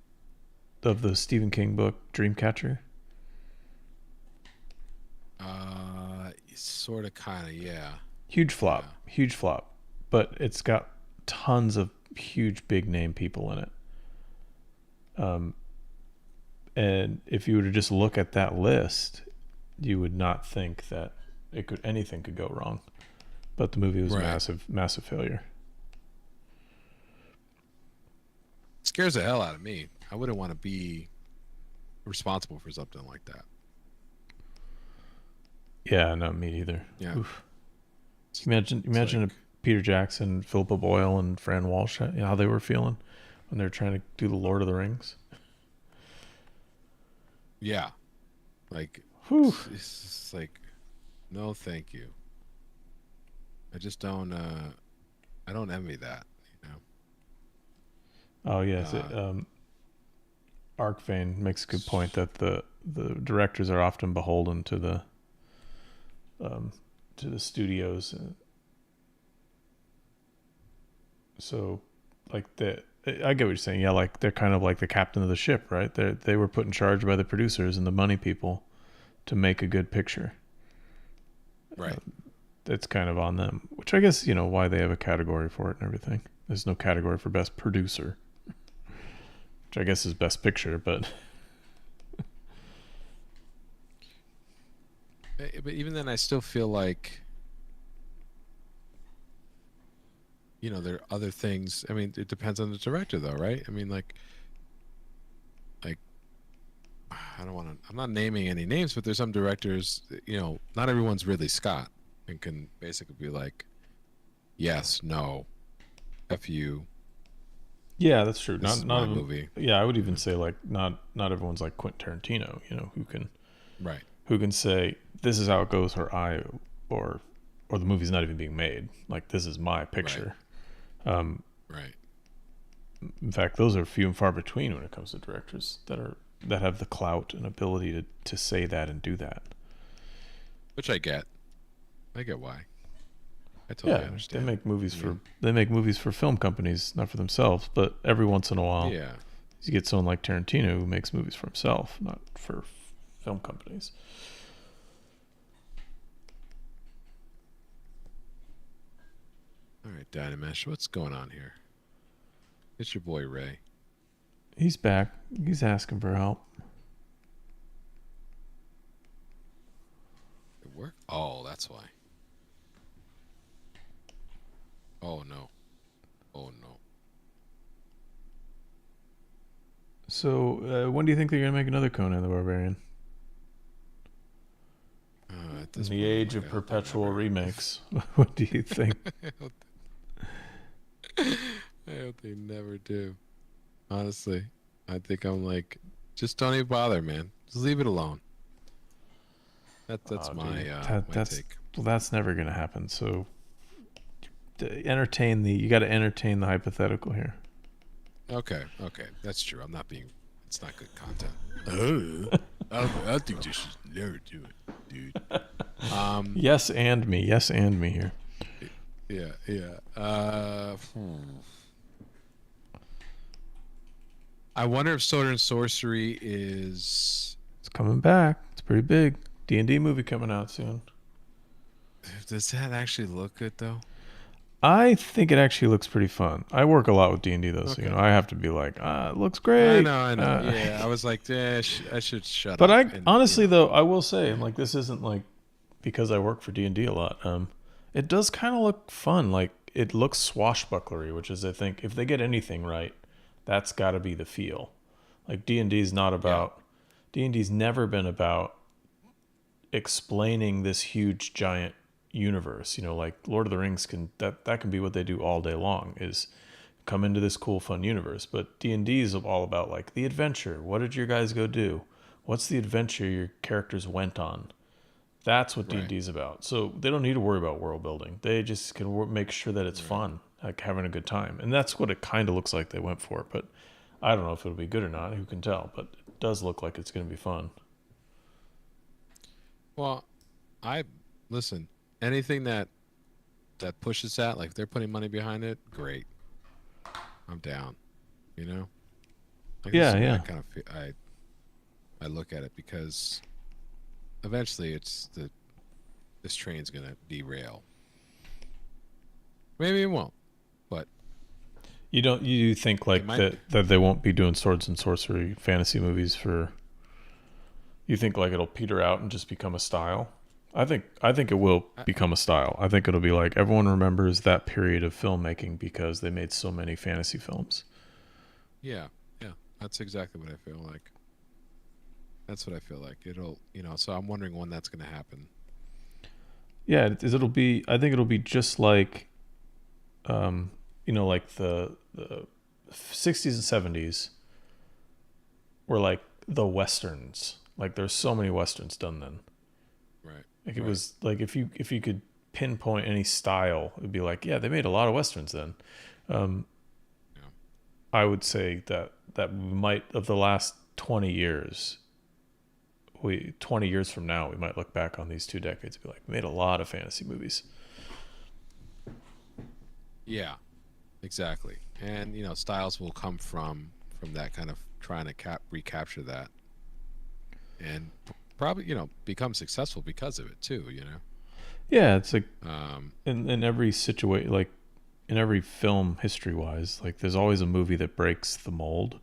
the Stephen King book, Dreamcatcher? Sort of, kind of, yeah. Huge flop. But it's got tons of huge, big name people in it. And if you were to just look at that list, you would not think that anything could go wrong. But the movie was a massive failure. It scares the hell out of me. I wouldn't want to be responsible for something like that. Yeah, not me either. Yeah. Oof. Imagine like, Peter Jackson, Philippa Boyle, and Fran Walsh, how they were feeling when they were trying to do the Lord of the Rings. Yeah. Like, it's just like, no, thank you. I just don't, I don't envy that, you know? Oh, yes. Arkvane makes a good point that the directors are often beholden to the studios. So, like, I get what you're saying. Yeah, like, they're kind of like the captain of the ship, right? They were put in charge by the producers and the money people to make a good picture. Right. It's kind of on them, which I guess, you know, why they have a category for it and everything. There's no category for best producer, which I guess is best picture, but... But even then, I still feel like, you know, there are other things. I mean, it depends on the director, though, right? I mean, like I don't want to. I'm not naming any names, but there's some directors. You know, not everyone's Ridley Scott and can basically be like, yes, no, F you. Yeah, that's true. This is my movie. Yeah, I would even say like not everyone's like Quentin Tarantino. You know, who can say this is how it goes, or the movie's not even being made. Like, this is my picture. Right. In fact, those are few and far between when it comes to directors that have the clout and ability to say that and do that. Which I get. I get why. I totally understand. They make movies for film companies, not for themselves. But every once in a while, you get someone like Tarantino who makes movies for himself, not for film companies. All right, Dynamesh, what's going on here? It's your boy Ray. He's back. He's asking for help. It worked? Oh, that's why. Oh, no. Oh, no. So, when do you think they're gonna make another Conan the Barbarian? At In this the point, age like, of I hope they perpetual never- remakes, what do you think? I hope they never do. Honestly, I think I'm like, just don't even bother, man. Just leave it alone. That's Oh, my dude, my that's take. well, that's never gonna happen. So, you got to entertain the hypothetical here. Okay, that's true. I'm not being. It's not good content. I think they should never do it, dude. Yes, and me. Yes, and me here. Yeah. I wonder if Sword and Sorcery is. It's coming back. It's pretty big. D&D movie coming out soon. Does that actually look good though? I think it actually looks pretty fun. I work a lot with D&D though, so Okay. I have to be like, it looks great. I know. Yeah, I was like, I should shut But up. I And, honestly though, I will say, and like this isn't like because I work for D&D a lot. It does kind of look fun. Like it looks swashbucklery, which is I think if they get anything right, that's got to be the feel. Like D&D is not about D&D's never been about explaining this huge giant universe. Like Lord of the Rings that can be what they do all day long is come into this cool fun universe. But D&D is all about like the adventure. What did your guys go do? What's the adventure your characters went on? That's what Right. D&D is about. So they don't need to worry about world building. They just can make sure that it's fun, like having a good time. And that's what it kind of looks like they went for. But I don't know if it'll be good or not. Who can tell? But it does look like it's going to be fun. Well, I listen. Anything that pushes that, like if they're putting money behind it, great. I'm down. You know. Like, Yeah, this is the way yeah. I kind of I look at it because eventually this train's gonna derail. Maybe it won't, but You think like might that they won't be doing swords and sorcery fantasy movies for you think like it'll peter out and just become a style? I think it will become a style. I think it'll be like everyone remembers that period of filmmaking because they made so many fantasy films. yeah. That's exactly what I feel like. That's what I feel like. It'll, so I'm wondering when that's going to happen. Yeah, it'll be I think it'll be just like like the 60s and 70s were like the westerns. Like there's so many westerns done then. Right. Like it was like if you could pinpoint any style, it'd be like, yeah, they made a lot of westerns then. I would say that might of the last 20 years, 20 years from now, we might look back on these 2 decades and be like, we made a lot of fantasy movies. Yeah, exactly. And, styles will come from that kind of trying to recapture that and probably, become successful because of it too, Yeah, it's like in every situation, like in every film history wise, like there's always a movie that breaks the mold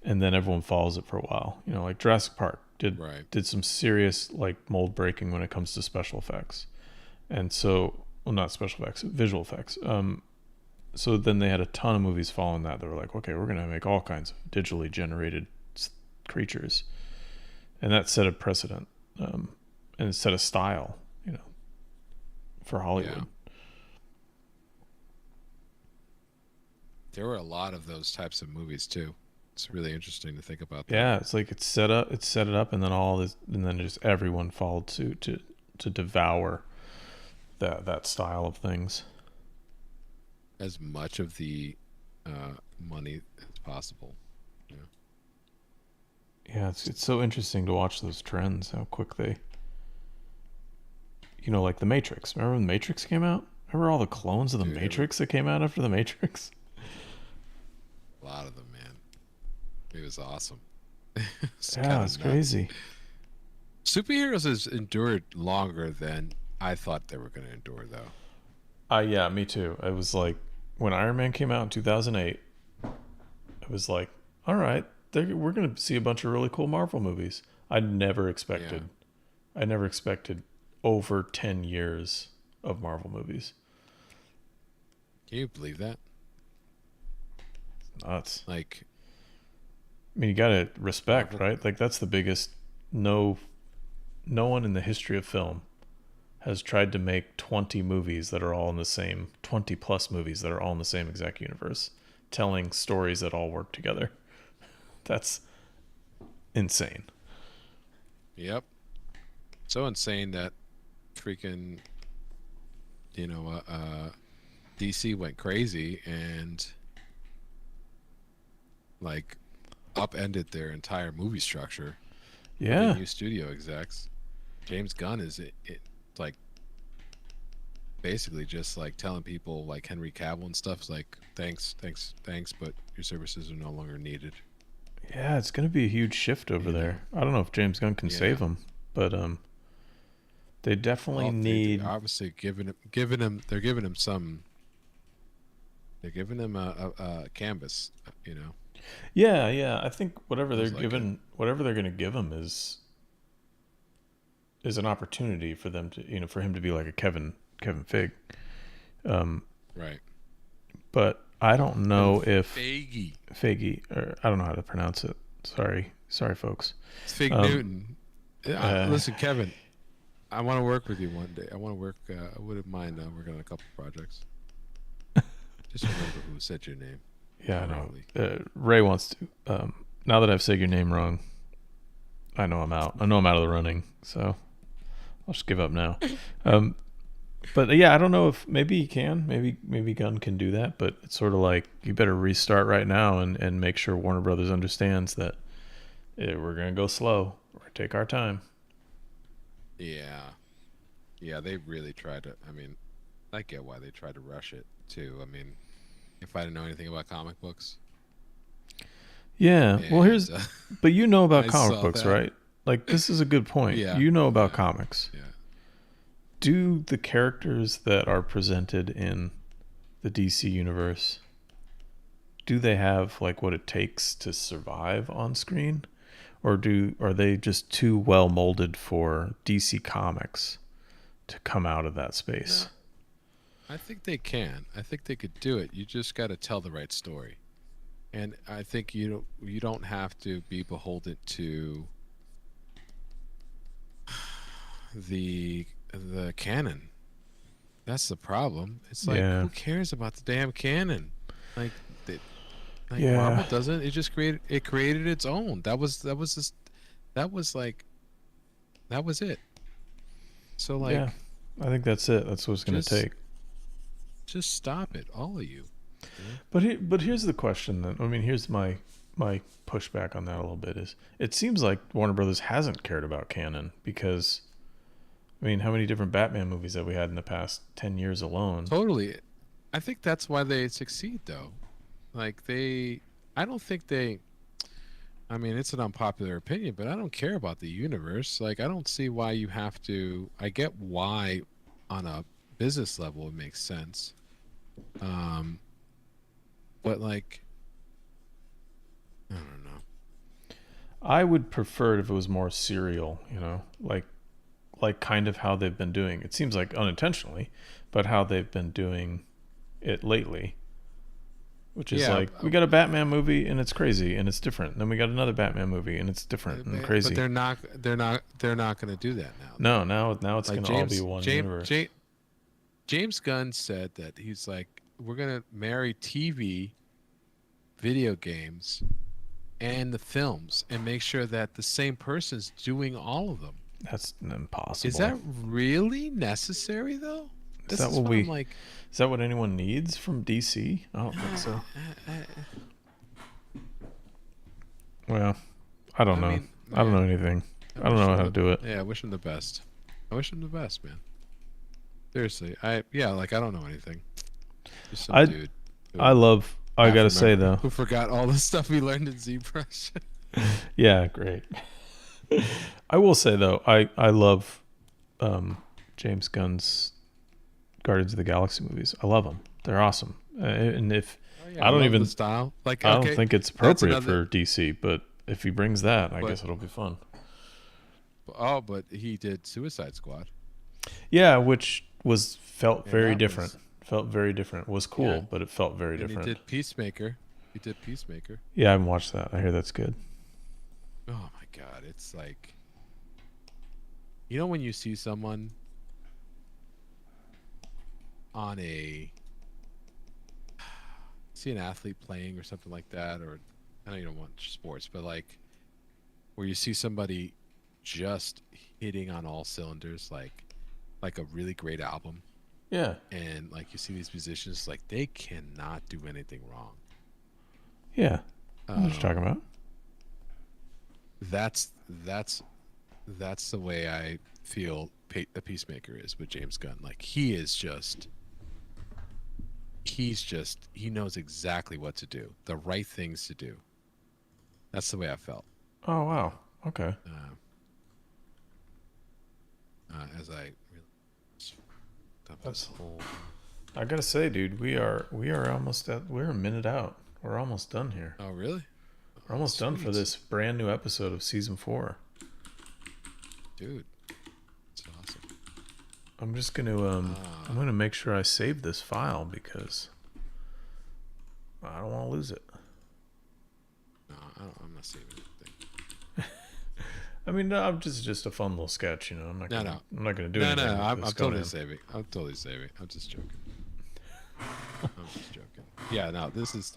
and then everyone follows it for a while. Like Jurassic Park did some serious like mold breaking when it comes to special effects. And so, well, not special effects, visual effects. So then they had a ton of movies following that. They were like, okay, we're going to make all kinds of digitally generated creatures. And that set a precedent and it set a style, for Hollywood. Yeah. There were a lot of those types of movies too. It's really interesting to think about that. Yeah, it's like it set it up, and then just everyone followed suit to devour that style of things. As much of the money as possible. Yeah, it's so interesting to watch those trends. How quick they, like the Matrix. Remember when the Matrix came out? Remember all the clones of the Matrix that came out after the Matrix? A lot of them, man. It was awesome. It's crazy. Superheroes has endured longer than I thought they were going to endure, though. Yeah, me too. It was like when Iron Man came out in 2008. It was like, all right, we're going to see a bunch of really cool Marvel movies. I never expected over 10 years of Marvel movies. Can you believe that? Nuts. Like, I mean, you gotta respect, Marvel. right? Like that's the biggest. No, no one in the history of film has tried to make 20 movies that are all in the same 20 plus movies that are all in the same exact universe, telling stories that all work together. That's insane. Yep. So insane that freaking, DC went crazy and like upended their entire movie structure. The Yeah. new studio execs. James Gunn is like basically just like telling people like Henry Cavill and stuff is like thanks, but your services are no longer needed. Yeah, it's going to be a huge shift over You know? there. I don't know if James Gunn can Yeah. save him, but they definitely Well, they need. obviously they're giving him a canvas, you know. Yeah, yeah. I think Feels like it. whatever they're going to give him is an opportunity for them to, for him to be like a Kevin Fig. Um, Right. but I don't Kevin know if Feige. Figgy, or I don't know how to pronounce it. Sorry, folks. It's Fig Um, Newton. uh, Listen, Kevin, I want to work with you one day. I want to work. I wouldn't mind working on a couple projects. Just remember who said your name yeah, I know. correctly. Ray wants to. Now that I've said your name wrong, I know I'm out. I know I'm out of the running, so I'll just give up now. But yeah, I don't know if maybe he can. Maybe Gunn can do that, but it's sort of like you better restart right now and make sure Warner Brothers understands that we're gonna go slow. We're gonna take our time. Yeah. Yeah, they really tried to. I mean, I get why they tried to rush it too. I mean, if I didn't know anything about comic books, Yeah. Well, and but you know about I comic saw books, that. right? Like this is a good point. Yeah, You know about yeah, comics. yeah. Do the characters that are presented in the DC universe, do they have like what it takes to survive on screen, or are they just too well molded for DC Comics to come out of that No, space? I think they can. I think they could do it. You just got to tell the right story, and I think you don't have to be beholden to the canon. That's the problem. It's like Yeah. who cares about the damn canon? Like they, like Yeah. Marvel doesn't. It created its own. That was like that was it. So Yeah. like I think that's it. That's what it's going to just take. just stop it, all of you. You know? But here's the question then. I mean, here's my pushback on that a little bit is it seems like Warner Brothers hasn't cared about canon because I mean, how many different Batman movies have we had in the past 10 years alone? Totally. I think that's why they succeed though. Like I don't think they I mean, it's an unpopular opinion, but I don't care about the universe. Like, I don't see why you have to. I get why, on a business level, it makes sense. Um, but like, I don't know. I would prefer it if it was more serial, like kind of how they've been doing. It seems like unintentionally, but how they've been doing it lately, which is Yeah, like we got a Batman movie and it's crazy and it's different. Then we got another Batman movie and it's different and but crazy. they're not going to do that now. No, now it's Like going to all be one universe. James Gunn said that he's like, we're going to marry TV, video games, and the films, and make sure that the same person's doing all of them. That's impossible. Is that really necessary though? Is This that is what what I'm like. is that what anyone needs from DC? I don't think so. Well, I don't know. mean, I don't yeah, know anything. I don't wish know him how to do it. Yeah, I wish him the best. I wish him the best, man. Seriously, like I don't know anything. Just some I dude. I gotta say though. Who forgot all the stuff he learned in ZBrush. Yeah, great. I will say though, I love James Gunn's Guardians of the Galaxy movies. I love them. They're awesome. And if Oh, yeah, I don't love even the style. Like, I don't okay, think it's that's appropriate another. for DC, but if he brings that, I But guess it'll be fun. but he did Suicide Squad, Yeah, which felt and very that different. was Felt very different. Was cool, yeah, but it felt very and he different. did Peacemaker. He did Peacemaker. Yeah, I haven't watched that. I hear that's good. Oh my god, it's like, you know when you see someone on see an athlete playing or something like that, or I know you don't watch sports, but like where you see somebody just hitting on all cylinders, like a really great album, Yeah. and like you see these musicians, like they cannot do anything wrong. Yeah. I know what you're talking Um, about. that's the way I feel the Peacemaker is with James Gunn. Like he knows exactly what to do, the right things to do. That's the way I felt. Oh Uh, wow. Okay. uh, as I really up this That's. whole. I gotta say, dude, we're almost at. We're a minute out. We're almost done here. Oh really? We're Oh, almost done for sweet. this brand new episode of season 4. Dude. It's awesome. I'm just gonna I'm gonna make sure I save this file because I don't want to lose it. No, I'm not saving anything. I mean, no, I'm just a fun little sketch, you know. I'm not gonna do No, anything. no, with I'm this totally Conan. saving. I'm totally saving. I'm just joking. I'm just joking. Yeah, no, this is.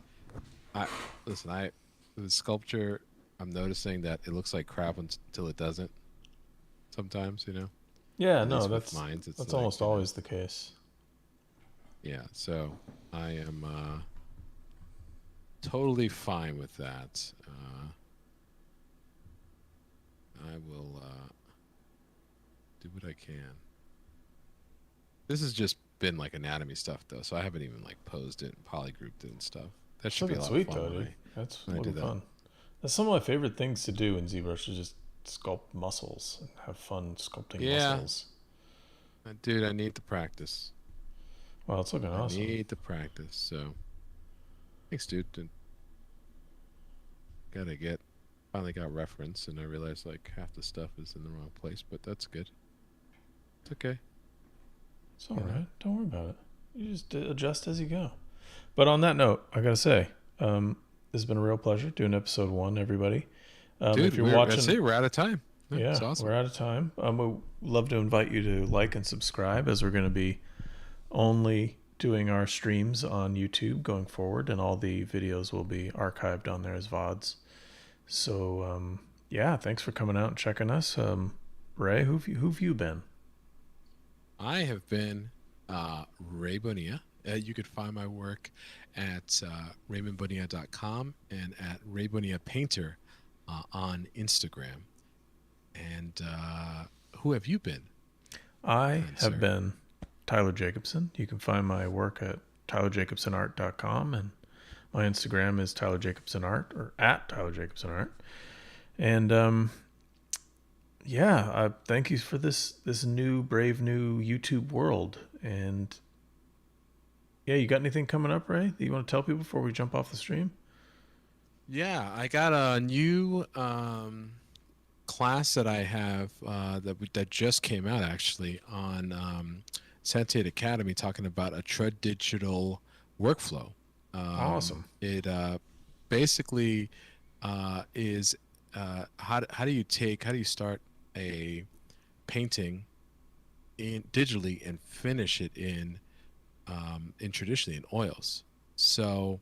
Listen, the sculpture. I'm noticing that it looks like crap until it doesn't. Sometimes, you know. Yeah, At no, least with that's mines, it's that's like, almost you know, always the case. yeah. So I am totally fine with that. I will do what I can. This has just been like anatomy stuff though, so I haven't even like posed it, polygrouped it and stuff. That It's should be a looking lot of sweet fun though, dude. when That's I do looking that. fun. That's some of my favorite things to do in ZBrush is just sculpt muscles and have fun sculpting Yeah, muscles. dude, I need to practice. Wow, it's looking I awesome. need to practice. So, thanks, dude. Finally got reference, and I realized like half the stuff is in the wrong place, but that's good. It's okay. It's all right. Don't worry about it. You just adjust as you go. But on that note, I gotta say, this has been a real pleasure doing episode 1, everybody. Dude, If you're watching, that's it. We're out of time. yeah, It's awesome. we're out of time. We'd love to invite you to like and subscribe, as we're going to be only doing our streams on YouTube going forward, and all the videos will be archived on there as VODs. So, yeah, thanks for coming out and checking us. Ray, who've you been? I have been Ray Bonilla. You could find my work at raymondbonilla.com and at Ray Bonilla Painter on Instagram. And who have you been? I have been Tyler Jacobson. You can find my work at tylerjacobsonart.com, and my Instagram is tylerjacobsonart, or at tylerjacobsonart. And yeah, thank you for this new brave new YouTube world. And yeah, you got anything coming up, Ray, that you want to tell people before we jump off the stream? Yeah, I got a new class that I have that just came out actually on Sensate Academy, talking about a Tread Digital workflow. Awesome. It basically is how do you start a painting in digitally and finish it in traditionally in oils. So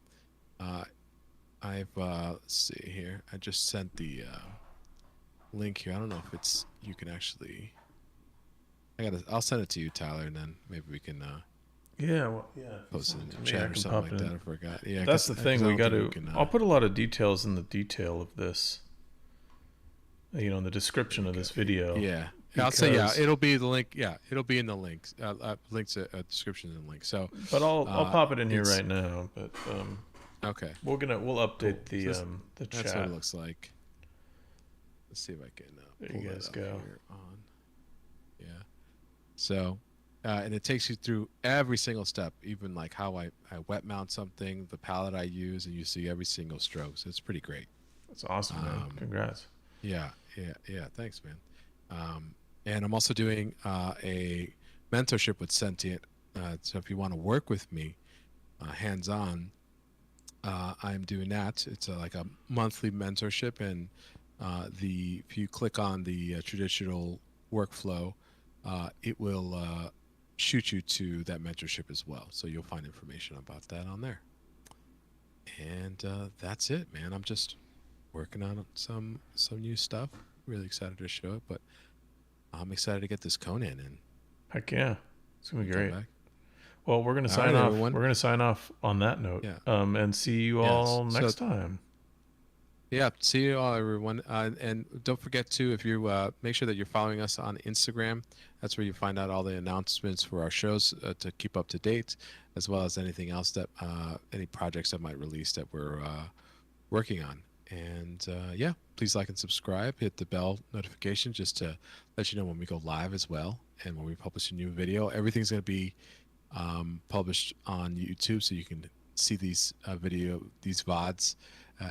I've let's see here. I just sent the link here. I don't know if it's you can actually. I'll send it to you, Tyler, and then maybe we can Yeah, well, yeah. post it in the chat or something like that. I forgot. Yeah, that's the thing. We got to. Can, I'll put a lot of details in the detail of this. You know, in the description of this video. Yeah. I'll say it'll be the link. Yeah, it'll be in the links. Links, description and link. So, but I'll pop it in here right now. But okay, we'll update the chat. That's what it looks like. Let's see if I can. There you guys go. Here on. Yeah. So, and it takes you through every single step, even like how I wet mount something, the palette I use, and you see every single stroke. So it's pretty great. That's awesome, man. Congrats. Yeah. Thanks, man. And I'm also doing a mentorship with Sentient. So if you want to work with me hands-on, I'm doing that. It's like a monthly mentorship, and if you click on the traditional workflow, it will shoot you to that mentorship as well. So you'll find information about that on there. And that's it, man. I'm just working on some new stuff. Really excited to show it, but I'm excited to get this Conan in. Heck yeah, it's gonna be Come great. back. Well, we're gonna All sign right, off. everyone. We're gonna sign off on that note. Yeah. And see you Yes. all next time. Yeah, see you all, everyone. And don't forget to, if you make sure that you're following us on Instagram. That's where you find out all the announcements for our shows to keep up to date, as well as anything else that any projects that might release that we're working on. And yeah, please like and subscribe. Hit the bell notification just to let you know when we go live as well, and when we publish a new video. Everything's going to be published on YouTube, so you can see these these VODs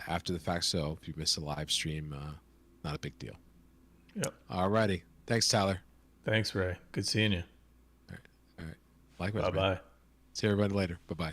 after the fact. So if you miss a live stream, not a big deal. Yep. All righty. Thanks, Tyler. Thanks, Ray. Good seeing you. All right. Likewise. Bye bye. See everybody later. Bye bye.